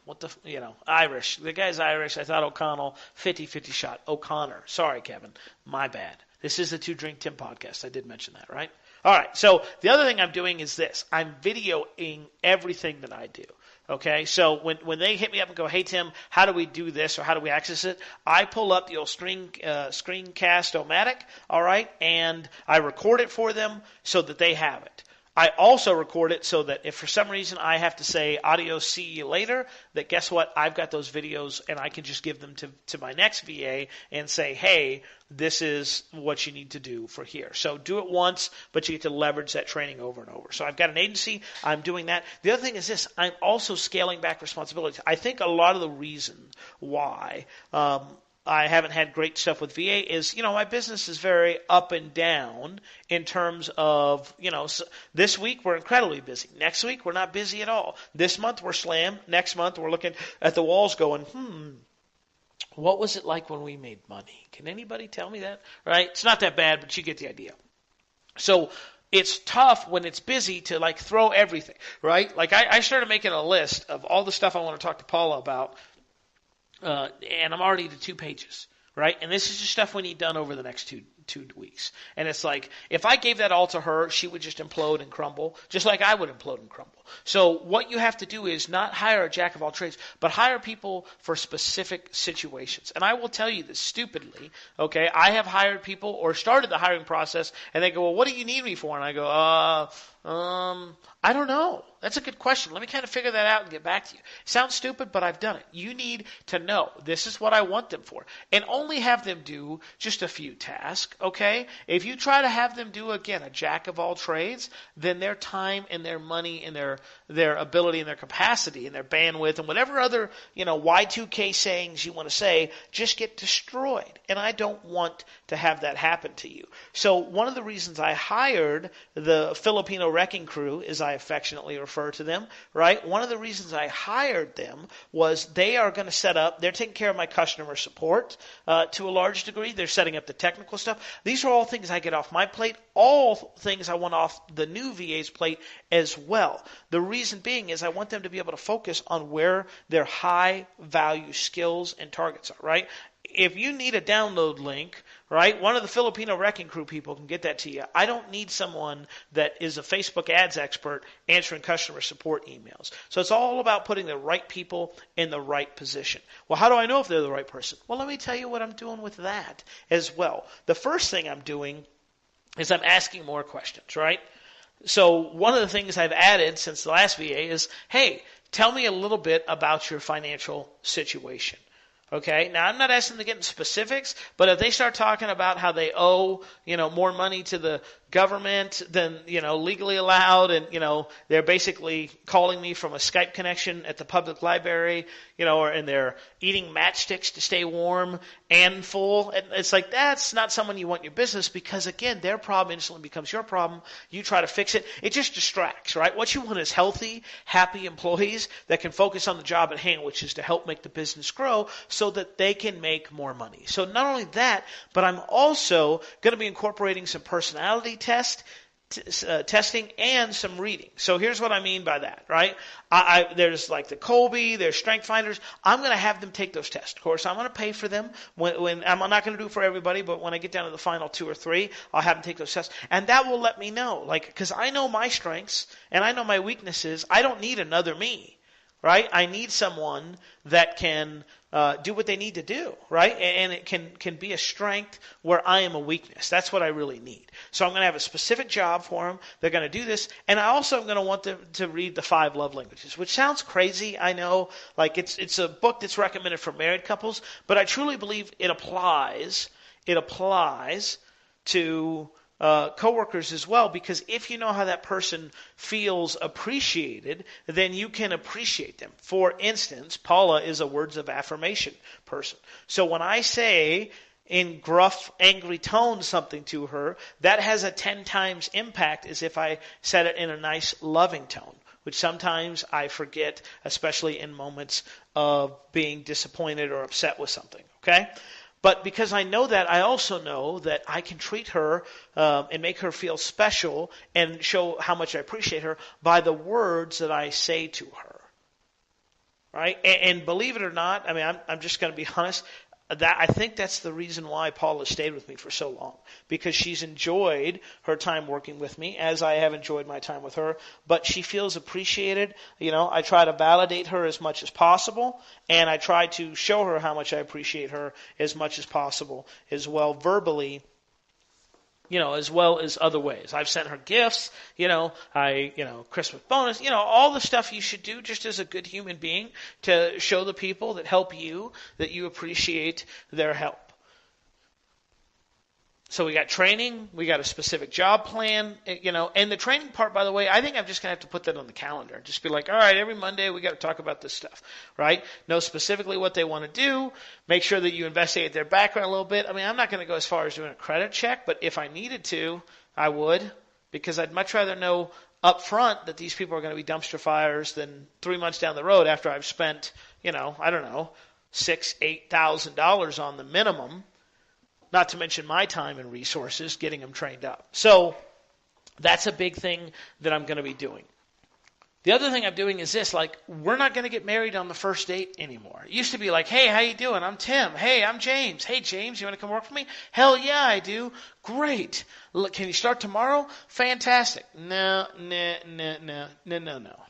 Irish. The guy's Irish. I thought O'Connell, 50-50 shot. O'Connor. Sorry, Kevin. My bad. This is the Two Drink Tim podcast. I did mention that, right? All right, so the other thing I'm doing is this. I'm videoing everything that I do. Okay, so when they hit me up and go, hey, Tim, how do we do this or how do we access it? I pull up the old Screencast-O-Matic, all right, and I record it for them so that they have it. I also record it so that if for some reason I have to say adios, see you later, that guess what? I've got those videos and I can just give them to my next VA and say, hey, this is what you need to do for here. So do it once, but you get to leverage that training over and over. So I've got an agency. I'm doing that. The other thing is this. I'm also scaling back responsibilities. I think a lot of the reason why I haven't had great stuff with VA is, my business is very up and down in terms of, so this week we're incredibly busy. Next week we're not busy at all. This month we're slammed. Next month we're looking at the walls going, what was it like when we made money? Can anybody tell me that? Right? It's not that bad, but you get the idea. So it's tough when it's busy to throw everything, right? I started making a list of all the stuff I want to talk to Paula about. And I'm already to 2 pages, right? And this is just stuff we need done over the next two weeks. And it's like, if I gave that all to her, she would just implode and crumble, just like I would implode and crumble. So what you have to do is not hire a jack of all trades, but hire people for specific situations. And I will tell you this stupidly, okay? I have hired people or started the hiring process, and they go, well, what do you need me for? And I go, I don't know. That's a good question. Let me kind of figure that out and get back to you. Sounds stupid, but I've done it. You need to know this is what I want them for. And only have them do just a few tasks, okay? If you try to have them do, again, a jack of all trades, then their time and their money and their ability and their capacity and their bandwidth and whatever other, Y2K sayings you want to say just get destroyed. And I don't want to have that happen to you. So one of the reasons I hired the Filipino Wrecking Crew, as I affectionately refer to them, right? One of the reasons I hired them was they are going to set up, they're taking care of my customer support to a large degree. They're setting up the technical stuff. These are all things I get off my plate, all things I want off the new VA's plate as well. The reason being is I want them to be able to focus on where their high value skills and targets are, right? If you need a download link, right, one of the Filipino Wrecking Crew people can get that to you. I don't need someone that is a Facebook ads expert answering customer support emails. So it's all about putting the right people in the right position. Well, how do I know if they're the right person? Well, let me tell you what I'm doing with that as well. The first thing I'm doing is I'm asking more questions, right? So one of the things I've added since the last VA is, hey, tell me a little bit about your financial situation. Okay, now I'm not asking them to get into specifics, but if they start talking about how they owe, more money to the government than, legally allowed, and, they're basically calling me from a Skype connection at the public library, and they're eating matchsticks to stay warm and full, and it's like, that's not someone you want in your business, because again, their problem instantly becomes your problem. You try to fix it. It just distracts, right? What you want is healthy, happy employees that can focus on the job at hand, which is to help make the business grow so that they can make more money. So not only that, but I'm also going to be incorporating some personality testing and some reading. So here's what I mean by that, right? There's like the Colby, there's Strength Finders. I'm going to have them take those tests. Of course, I'm going to pay for them. When I'm not going to do it for everybody, but when I get down to the final 2 or 3, I'll have them take those tests. And that will let me know, because I know my strengths and I know my weaknesses. I don't need another me, right? I need someone that can do what they need to do, right? And it can be a strength where I am a weakness. That's what I really need. So I'm going to have a specific job for them. They're going to do this. And I also am going to want them to read the 5 love languages, which sounds crazy. I know, it's a book that's recommended for married couples, but I truly believe it applies to coworkers as well, because if you know how that person feels appreciated, then you can appreciate them. For instance, Paula is a words of affirmation person. So when I say in gruff, angry tone something to her, that has a 10 times impact as if I said it in a nice, loving tone, which sometimes I forget, especially in moments of being disappointed or upset with something, okay? But because I know that, I also know that I can treat her and make her feel special and show how much I appreciate her by the words that I say to her. Right? And believe it or not, I'm just going to be honest, that I think that's the reason why Paula stayed with me for so long, because she's enjoyed her time working with me, as I have enjoyed my time with her, but she feels appreciated. I try to validate her as much as possible, and I try to show her how much I appreciate her as much as possible as well, verbally, as well as other ways. I've sent her gifts, Christmas bonus, all the stuff you should do just as a good human being to show the people that help you that you appreciate their help. So we got training, we got a specific job plan, and the training part, by the way, I think I'm just going to have to put that on the calendar. Just be like, all right, every Monday we got to talk about this stuff, right? Know specifically what they want to do. Make sure that you investigate their background a little bit. I'm not going to go as far as doing a credit check, but if I needed to, I would, because I'd much rather know up front that these people are going to be dumpster fires than 3 months down the road after I've spent, $6,000-$8,000 on the minimum. Not to mention my time and resources getting them trained up. So that's a big thing that I'm going to be doing. The other thing I'm doing is this, we're not going to get married on the first date anymore. It used to be like, hey, how you doing? I'm Tim. Hey, I'm James. Hey, James, you want to come work for me? Hell yeah, I do. Great. Look, can you start tomorrow? Fantastic. No.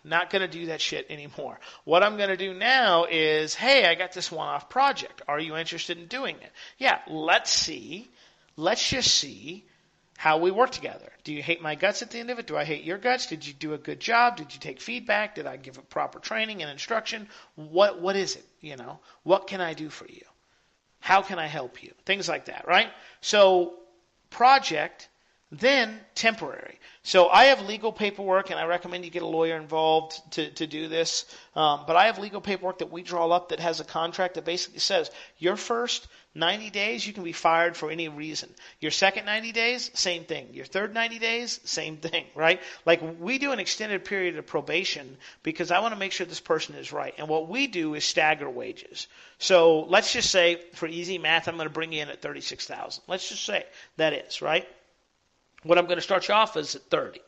Not going to do that shit anymore. What I'm going to do now is, hey, I got this one-off project. Are you interested in doing it? Yeah, let's just see how we work together. Do you hate my guts at the end of it? Do I hate your guts? Did you do a good job? Did you take feedback? Did I give a proper training and instruction? What is it? What can I do for you? How can I help you? Things like that, right? So project, then temporary. So I have legal paperwork, and I recommend you get a lawyer involved to do this. But I have legal paperwork that we draw up that has a contract that basically says your first 90 days, you can be fired for any reason. Your second 90 days, same thing. Your third 90 days, same thing, right? We do an extended period of probation because I want to make sure this person is right. And what we do is stagger wages. So let's just say, for easy math, I'm going to bring you in at $36,000. Let's just say that is, right? What I'm going to start you off is at 30.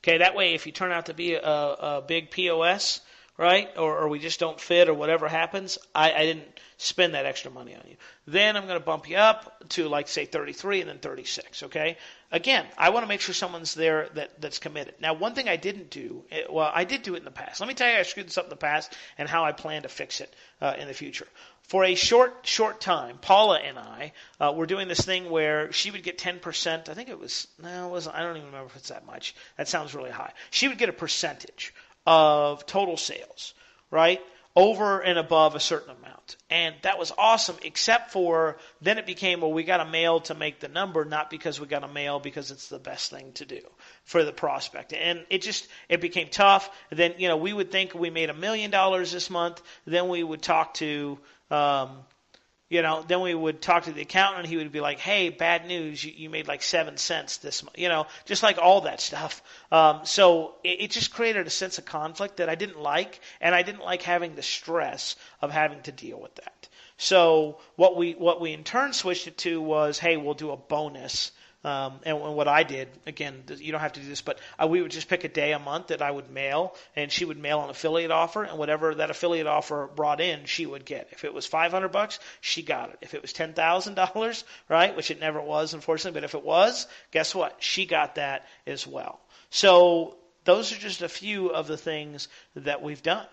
Okay, that way if you turn out to be a big POS, right? Or we just don't fit or whatever happens, I didn't spend that extra money on you. Then I'm going to bump you up to, like, say 33 and then 36, okay? Again, I want to make sure someone's there that's committed. Now, one thing I didn't do, I did do it in the past. Let me tell you, I screwed this up in the past and how I plan to fix it in the future. For a short time, Paula and I were doing this thing where she would get 10%. I think it was, I don't even remember if it's that much. That sounds really high. She would get a percentage of total sales, right, over and above a certain amount. And that was awesome, except for then it became, well, we got a mail to make the number, not because we got a mail, because it's the best thing to do for the prospect. And it became tough. Then, we would think we made $1 million this month. Then we would talk to, then we would talk to the accountant, and he would be like, hey, bad news, you made like 7 cents this month, just like all that stuff. So it just created a sense of conflict that I didn't like, and I didn't like having the stress of having to deal with that. So what we in turn switched it to was, hey, we'll do a bonus. And what I did, again, you don't have to do this, but we would just pick a day a month that I would mail, and she would mail an affiliate offer, and whatever that affiliate offer brought in, she would get. If it was $500, she got it. If it was $10,000, right, which it never was, unfortunately, but if it was, guess what? She got that as well. So those are just a few of the things that we've done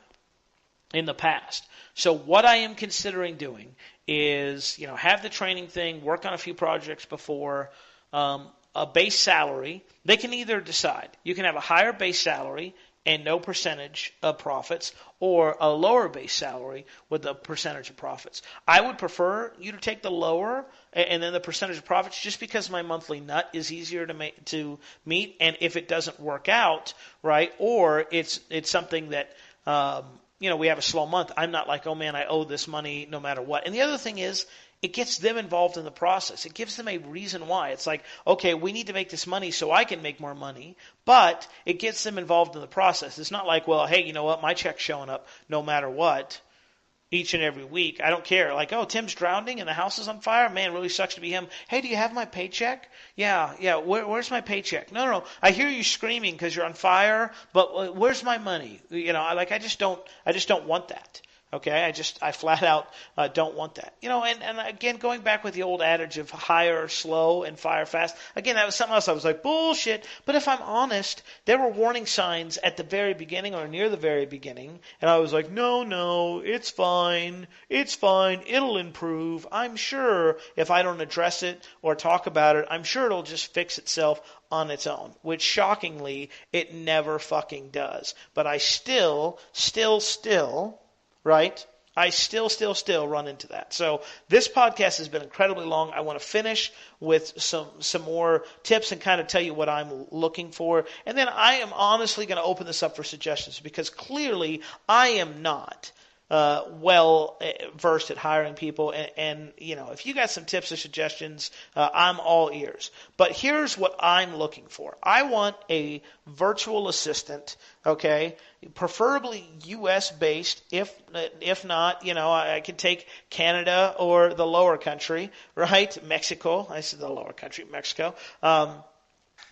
in the past. So what I am considering doing is, have the training thing, work on a few projects before, a base salary. They can either decide. You can have a higher base salary and no percentage of profits, or a lower base salary with a percentage of profits. I would prefer you to take the lower and then the percentage of profits, just because my monthly nut is easier to meet. And if it doesn't work out, right, or it's something that we have a slow month, I'm not like, oh man, I owe this money no matter what. And the other thing is, it gets them involved in the process. It gives them a reason why. It's like, okay, we need to make this money so I can make more money, but it gets them involved in the process. It's not like, well, hey, you know what, my check's showing up no matter what each and every week. I don't care. Like, oh, Tim's drowning and the house is on fire. Man, it really sucks to be him. Hey, do you have my paycheck? Yeah. Where's my paycheck? No. I hear you screaming because you're on fire, but where's my money? I just don't want that. Okay, I flat out don't want that. And again, going back with the old adage of hire slow and fire fast, again, that was something else I was like, bullshit. But if I'm honest, there were warning signs at the very beginning or near the very beginning, and I was like, no, it's fine, it'll improve. I'm sure if I don't address it or talk about it, I'm sure it'll just fix itself on its own, which shockingly, it never fucking does. But I still, right? I still run into that. So this podcast has been incredibly long. I want to finish with some more tips and kind of tell you what I'm looking for. And then I am honestly going to open this up for suggestions, because clearly I am not well versed at hiring people. And if you got some tips or suggestions, I'm all ears. But here's what I'm looking for. I want a virtual assistant, okay? Preferably U.S. based. If not, I could take Canada or the lower country, right? Mexico. I said the lower country, Mexico.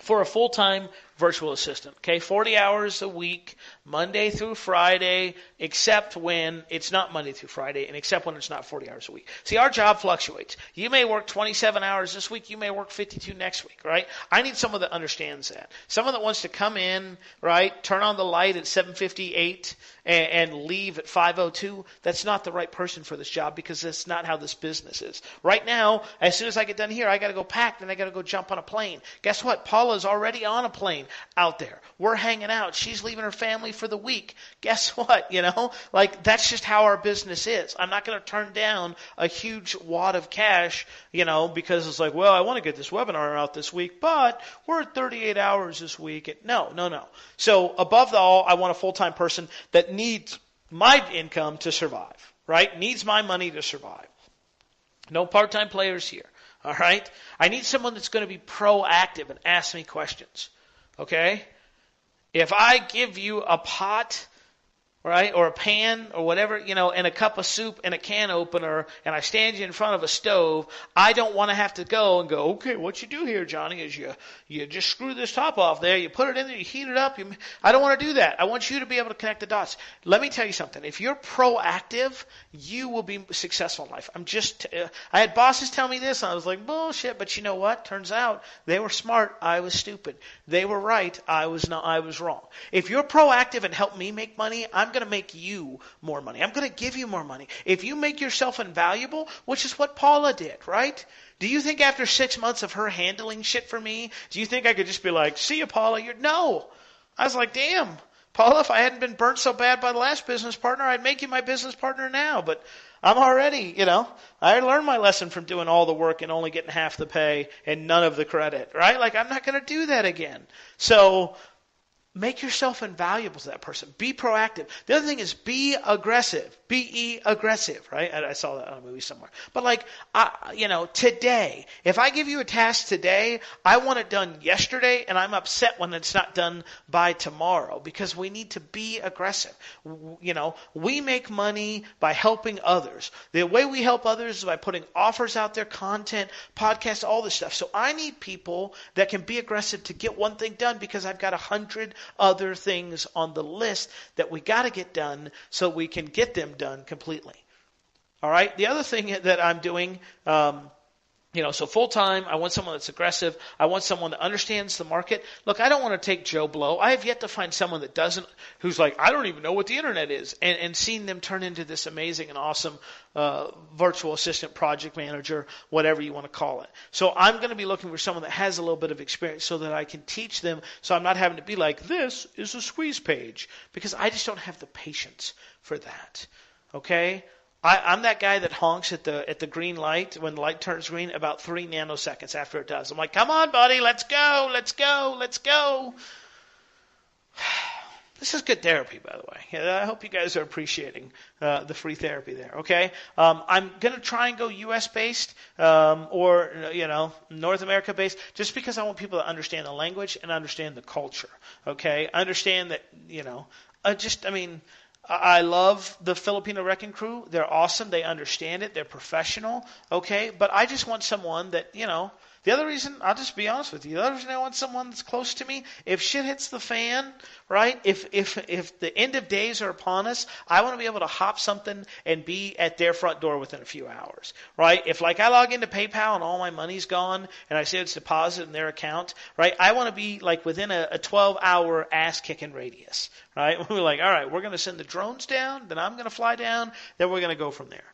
For a full-time virtual assistant, okay? 40 hours a week, Monday through Friday, except when it's not Monday through Friday, and except when it's not 40 hours a week. See, our job fluctuates. You may work 27 hours this week, you may work 52 next week, right? I need someone that understands that. Someone that wants to come in, right, turn on the light at 7:58 and leave at 5:02. That's not the right person for this job, because that's not how this business is. Right now, as soon as I get done here, I got to go pack, then I got to go jump on a plane. Guess what? Paula's already on a plane out there. We're hanging out. She's leaving her family for the week. Guess what? That's just how our business is. I'm not going to turn down a huge wad of cash, because it's like, well, I want to get this webinar out this week, but we're at 38 hours this week. No. So above all, I want a full-time person that needs my income to survive, right? Needs my money to survive. No part-time players here. All right? I need someone that's going to be proactive and ask me questions. Okay? If I give you a pot right? Or a pan or whatever, and a cup of soup and a can opener, and I stand you in front of a stove, I don't want to have to go, okay, what you do here, Johnny, is you just screw this top off there, you put it in there, you heat it up. I don't want to do that. I want you to be able to connect the dots. Let me tell you something. If you're proactive, you will be successful in life. I had bosses tell me this, and I was like, bullshit, but you know what? Turns out they were smart. I was stupid. They were right. I was wrong. If you're proactive and help me make money, I'm going to make you more money. I'm going to give you more money. If you make yourself invaluable, which is what Paula did, right? Do you think after 6 months of her handling shit for me, do you think I could just be like, see you, Paula? No. I was like, damn, Paula, if I hadn't been burnt so bad by the last business partner, I'd make you my business partner now. But I'm already, I learned my lesson from doing all the work and only getting half the pay and none of the credit, right? Like, I'm not going to do that again. So make yourself invaluable to that person. Be proactive. The other thing is be aggressive. Be aggressive, right? I saw that on a movie somewhere. But today, if I give you a task today, I want it done yesterday, and I'm upset when it's not done by tomorrow because we need to be aggressive. We make money by helping others. The way we help others is by putting offers out there, content, podcasts, all this stuff. So I need people that can be aggressive to get one thing done because I've got 100 other things on the list that we got to get done so we can get them done completely. All right. The other thing that I'm doing, so full time, I want someone that's aggressive. I want someone that understands the market. Look, I don't want to take Joe Blow. I have yet to find someone that doesn't, who's like, I don't even know what the internet is, and seeing them turn into this amazing and awesome virtual assistant, project manager, whatever you want to call it. So I'm going to be looking for someone that has a little bit of experience so that I can teach them, so I'm not having to be like, this is a squeeze page, because I just don't have the patience for that. Okay? I'm that guy that honks at the green light when the light turns green about 3 nanoseconds after it does. I'm like, come on, buddy, let's go, let's go, let's go. This is good therapy, by the way. I hope you guys are appreciating the free therapy there, okay? I'm going to try and go U.S.-based or North America-based just because I want people to understand the language and understand the culture, okay? Understand that, I love the Filipino Wrecking Crew. They're awesome. They understand it. They're professional. Okay? But I just want someone that, the other reason, I'll just be honest with you, the other reason I want someone that's close to me, if shit hits the fan, right? If the end of days are upon us, I want to be able to hop something and be at their front door within a few hours, right? If I log into PayPal and all my money's gone and I see it's deposited in their account, right? I want to be within a 12-hour ass-kicking radius, right? We're like, all right, we're going to send the drones down, then I'm going to fly down, then we're going to go from there.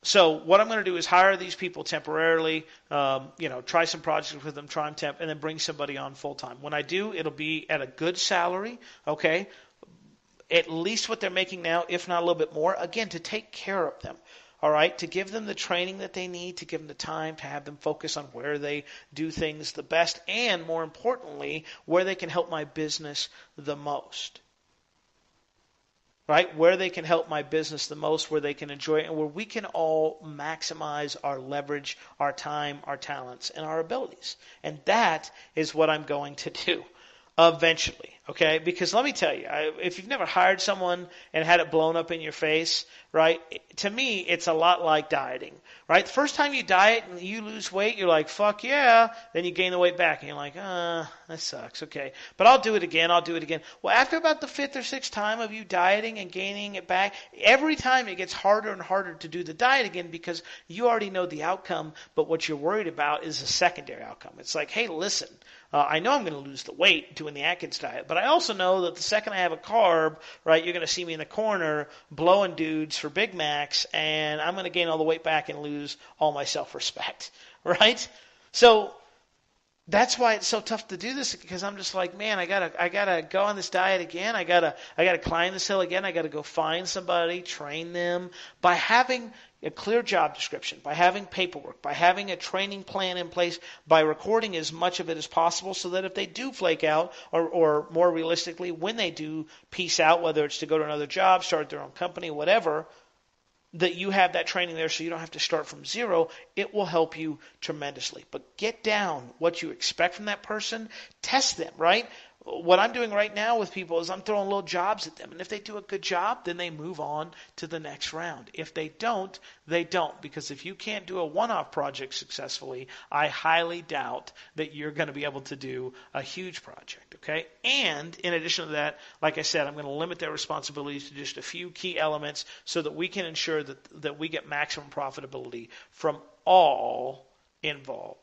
So what I'm going to do is hire these people temporarily, try some projects with them, try them temp, and then bring somebody on full time. When I do, it'll be at a good salary, okay, at least what they're making now, if not a little bit more, again, to take care of them, all right, to give them the training that they need, to give them the time, to have them focus on where they do things the best, and more importantly, where they can help my business the most. Right? Where they can help my business the most, where they can enjoy it, and where we can all maximize our leverage, our time, our talents, and our abilities. And that is what I'm going to do eventually. Okay? Because let me tell you, if you've never hired someone and had it blown up in your face, right? To me, it's a lot like dieting, right? The first time you diet and you lose weight, you're like, fuck yeah. Then you gain the weight back and you're like, that sucks. Okay. But I'll do it again. Well, after about the 5th or 6th time of you dieting and gaining it back, every time it gets harder and harder to do the diet again because you already know the outcome, but what you're worried about is a secondary outcome. It's like, hey, listen, I know I'm going to lose the weight doing the Atkins diet, but I also know that the second I have a carb, right, you're going to see me in the corner blowing dudes for Big Macs, and I'm going to gain all the weight back and lose all my self-respect, right? So that's why it's so tough to do this, because I'm just like, man, I gotta go on this diet again. I gotta climb this hill again. I gotta go find somebody, train them. By having a clear job description, by having paperwork, by having a training plan in place, by recording as much of it as possible so that if they do flake out, or more realistically, when they do peace out, whether it's to go to another job, start their own company, whatever, that you have that training there so you don't have to start from zero, it will help you tremendously. But get down what you expect from that person, test them, right? what I'm doing right now with people is I'm throwing little jobs at them. And if they do a good job, then they move on to the next round. If they don't, they don't. Because if you can't do a one-off project successfully, I highly doubt that you're going to be able to do a huge project. Okay? And in addition to that, like I said, I'm going to limit their responsibilities to just a few key elements so that we can ensure that we get maximum profitability from all involved.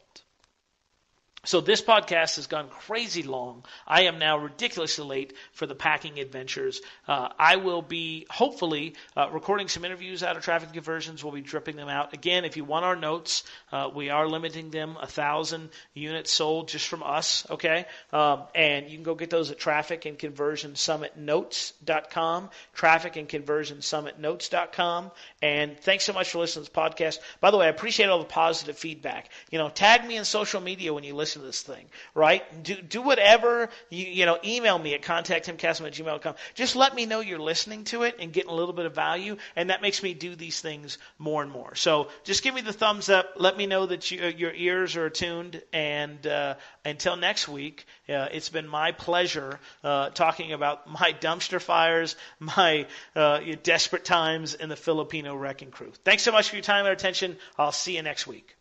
So this podcast has gone crazy long. I am now ridiculously late for the packing adventures. I will be, hopefully, recording some interviews out of Traffic Conversions. We'll be dripping them out. Again, if you want our notes, we are limiting them 1,000 units sold just from us, okay? And you can go get those at trafficandconversionsummitnotes.com, trafficandconversionsummitnotes.com. And thanks so much for listening to this podcast. By the way, I appreciate all the positive feedback. Tag me in social media when you listen to this thing, right? Do whatever, email me at contacttimcassim@gmail.com. Just let me know you're listening to it and getting a little bit of value, and that makes me do these things more and more. So just give me the thumbs up. Let me know that your ears are attuned, and until next week, it's been my pleasure talking about my dumpster fires, my desperate times in the Filipino Wrecking Crew. Thanks so much for your time and attention. I'll see you next week.